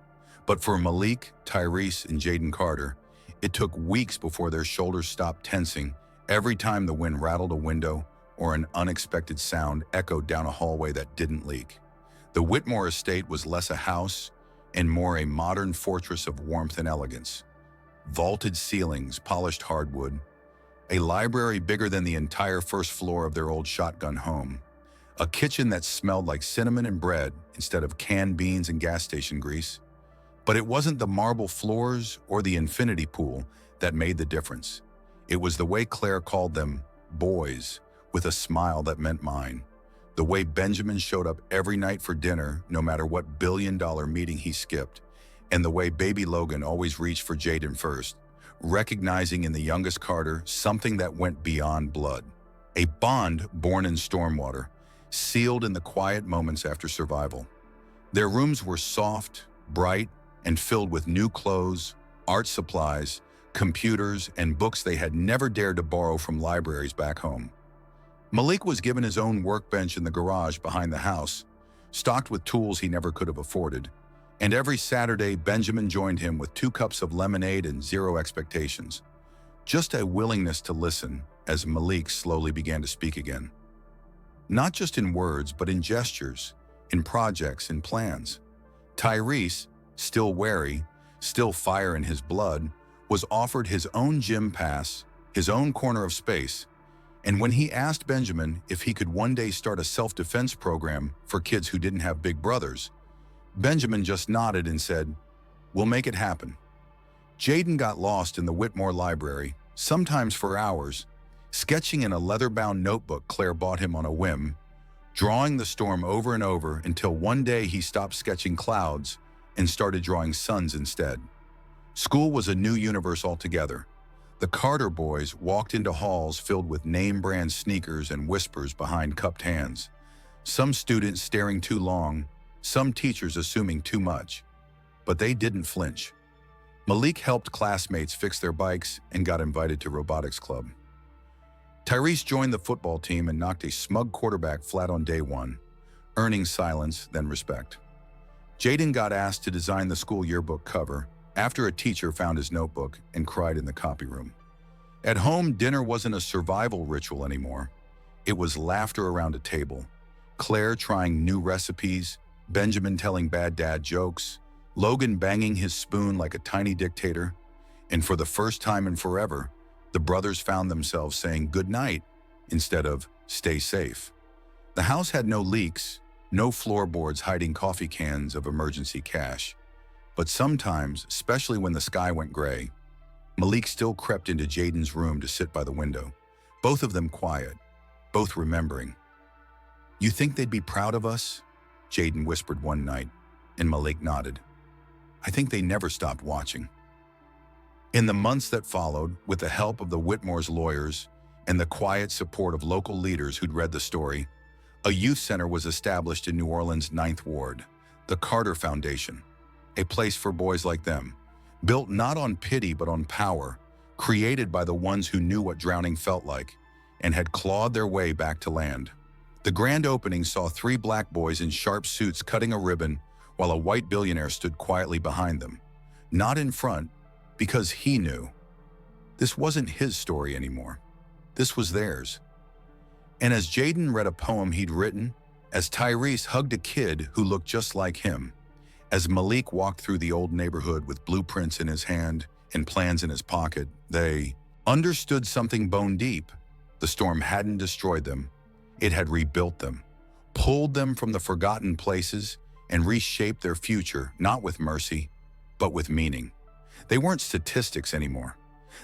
But for Malik, Tyrese, and Jaden Carter, it took weeks before their shoulders stopped tensing every time the wind rattled a window or an unexpected sound echoed down a hallway that didn't leak. The Whitmore estate was less a house and more a modern fortress of warmth and elegance. Vaulted ceilings, polished hardwood, a library bigger than the entire first floor of their old shotgun home, a kitchen that smelled like cinnamon and bread instead of canned beans and gas station grease. But it wasn't the marble floors or the infinity pool that made the difference. It was the way Claire called them boys, with a smile that meant mine. The way Benjamin showed up every night for dinner, no matter what billion-dollar meeting he skipped, and the way baby Logan always reached for Jaden first, recognizing in the youngest Carter something that went beyond blood. A bond born in stormwater, sealed in the quiet moments after survival. Their rooms were soft, bright, and filled with new clothes, art supplies, computers, and books they had never dared to borrow from libraries back home. Malik was given his own workbench in the garage behind the house, stocked with tools he never could have afforded. And every Saturday, Benjamin joined him with 2 cups of lemonade and zero expectations. Just a willingness to listen as Malik slowly began to speak again. Not just in words, but in gestures, in projects, in plans. Tyrese, still wary, still fire in his blood, was offered his own gym pass, his own corner of space, and when he asked Benjamin if he could one day start a self-defense program for kids who didn't have big brothers, Benjamin just nodded and said, "We'll make it happen." Jaden got lost in the Whitmore library, sometimes for hours, sketching in a leather-bound notebook Claire bought him on a whim, drawing the storm over and over until one day he stopped sketching clouds and started drawing suns instead. School was a new universe altogether. The Carter boys walked into halls filled with name-brand sneakers and whispers behind cupped hands. Some students staring too long, some teachers assuming too much. But they didn't flinch. Malik helped classmates fix their bikes and got invited to robotics club. Tyrese joined the football team and knocked a smug quarterback flat on day 1, earning silence, then respect. Jaden got asked to design the school yearbook cover after a teacher found his notebook and cried in the copy room. At home, dinner wasn't a survival ritual anymore. It was laughter around a table, Claire trying new recipes, Benjamin telling bad dad jokes, Logan banging his spoon like a tiny dictator, and for the first time in forever, the brothers found themselves saying good night instead of stay safe. The house had no leaks, no floorboards hiding coffee cans of emergency cash. But sometimes, especially when the sky went gray, Malik still crept into Jaden's room to sit by the window, both of them quiet, both remembering. "You think they'd be proud of us?" Jaden whispered one night, and Malik nodded. "I think they never stopped watching." In the months that followed, with the help of the Whitmore's lawyers and the quiet support of local leaders who'd read the story, a youth center was established in New Orleans' 9th Ward, the Carter Foundation, a place for boys like them, built not on pity but on power, created by the ones who knew what drowning felt like and had clawed their way back to land. The grand opening saw 3 black boys in sharp suits cutting a ribbon while a white billionaire stood quietly behind them, not in front, because he knew. This wasn't his story anymore. This was theirs. And as Jaden read a poem he'd written, as Tyrese hugged a kid who looked just like him, as Malik walked through the old neighborhood with blueprints in his hand and plans in his pocket, they understood something bone deep. The storm hadn't destroyed them. It had rebuilt them, pulled them from the forgotten places, and reshaped their future, not with mercy, but with meaning. They weren't statistics anymore.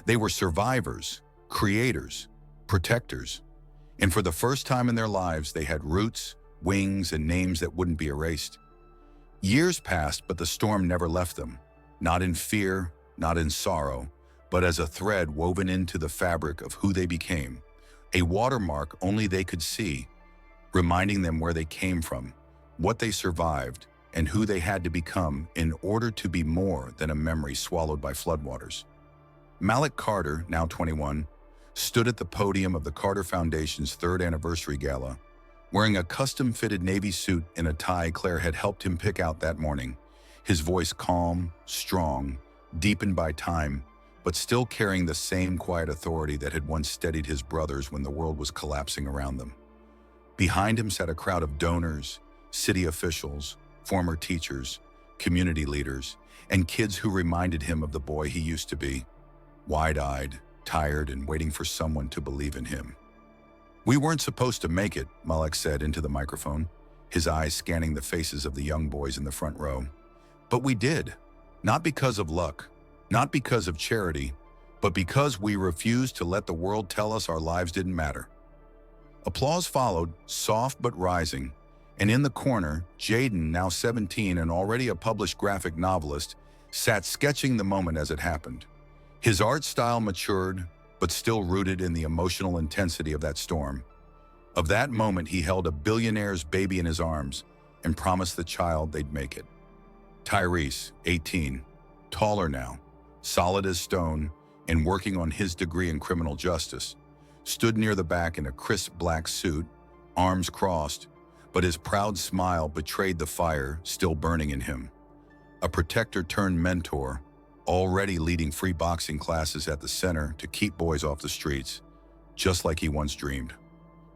They were survivors, creators, protectors. And for the first time in their lives, they had roots, wings, and names that wouldn't be erased. Years passed, but the storm never left them, not in fear, not in sorrow, but as a thread woven into the fabric of who they became, a watermark only they could see, reminding them where they came from, what they survived, and who they had to become in order to be more than a memory swallowed by floodwaters. Malik Carter, now 21, stood at the podium of the Carter Foundation's 3rd anniversary gala, wearing a custom-fitted navy suit and a tie Claire had helped him pick out that morning, his voice calm, strong, deepened by time, but still carrying the same quiet authority that had once steadied his brothers when the world was collapsing around them. Behind him sat a crowd of donors, city officials, former teachers, community leaders, and kids who reminded him of the boy he used to be, wide-eyed, tired, and waiting for someone to believe in him. "We weren't supposed to make it," Malik said into the microphone, his eyes scanning the faces of the young boys in the front row. "But we did, not because of luck, not because of charity, but because we refused to let the world tell us our lives didn't matter." Applause followed, soft but rising, and in the corner, Jaden, now 17 and already a published graphic novelist, sat sketching the moment as it happened. His art style matured, but still rooted in the emotional intensity of that storm. Of that moment, he held a billionaire's baby in his arms and promised the child they'd make it. Tyrese, 18, taller now, solid as stone, and working on his degree in criminal justice, stood near the back in a crisp black suit, arms crossed, but his proud smile betrayed the fire still burning in him. A protector turned mentor, already leading free boxing classes at the center to keep boys off the streets, just like he once dreamed.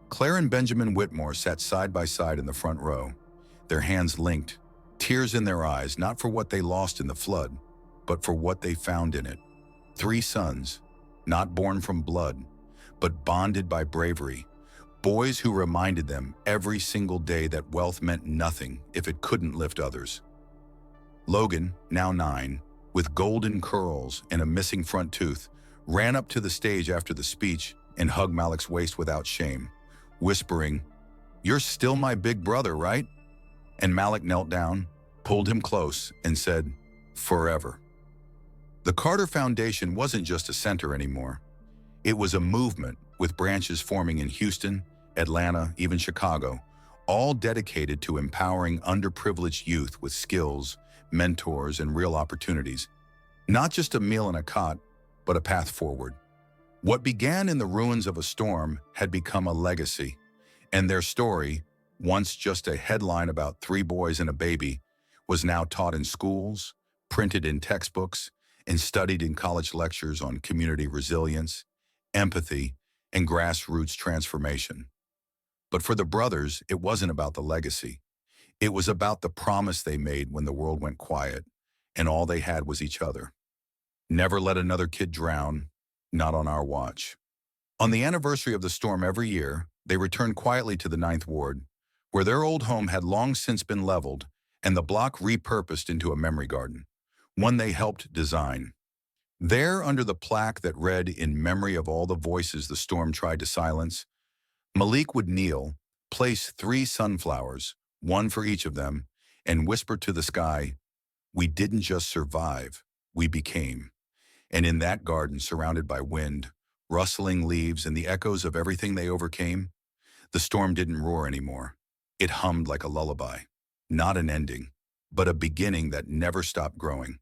Claire and Benjamin Whitmore sat side by side in the front row, their hands linked, tears in their eyes, not for what they lost in the flood, but for what they found in it. 3 sons, not born from blood, but bonded by bravery, boys who reminded them every single day that wealth meant nothing if it couldn't lift others. Logan, now 9, with golden curls and a missing front tooth, ran up to the stage after the speech and hugged Malik's waist without shame, whispering, "You're still my big brother, right?" And Malik knelt down, pulled him close, and said, "Forever." The Carter Foundation wasn't just a center anymore. It was a movement with branches forming in Houston, Atlanta, even Chicago, all dedicated to empowering underprivileged youth with skills, mentors, and real opportunities. Not just a meal and a cot, but a path forward. What began in the ruins of a storm had become a legacy, and their story, once just a headline about 3 boys and a baby, was now taught in schools, printed in textbooks, and studied in college lectures on community resilience, empathy, and grassroots transformation. But for the brothers, it wasn't about the legacy. It was about the promise they made when the world went quiet, and all they had was each other. Never let another kid drown, not on our watch. On the anniversary of the storm every year, they returned quietly to the 9th Ward, where their old home had long since been leveled and the block repurposed into a memory garden, one they helped design. There, under the plaque that read, "In memory of all the voices the storm tried to silence," Malik would kneel, place 3 sunflowers, one for each of them, and whisper to the sky, "We didn't just survive, we became." And in that garden, surrounded by wind, rustling leaves, and the echoes of everything they overcame, the storm didn't roar anymore. It hummed like a lullaby. Not an ending, but a beginning that never stopped growing.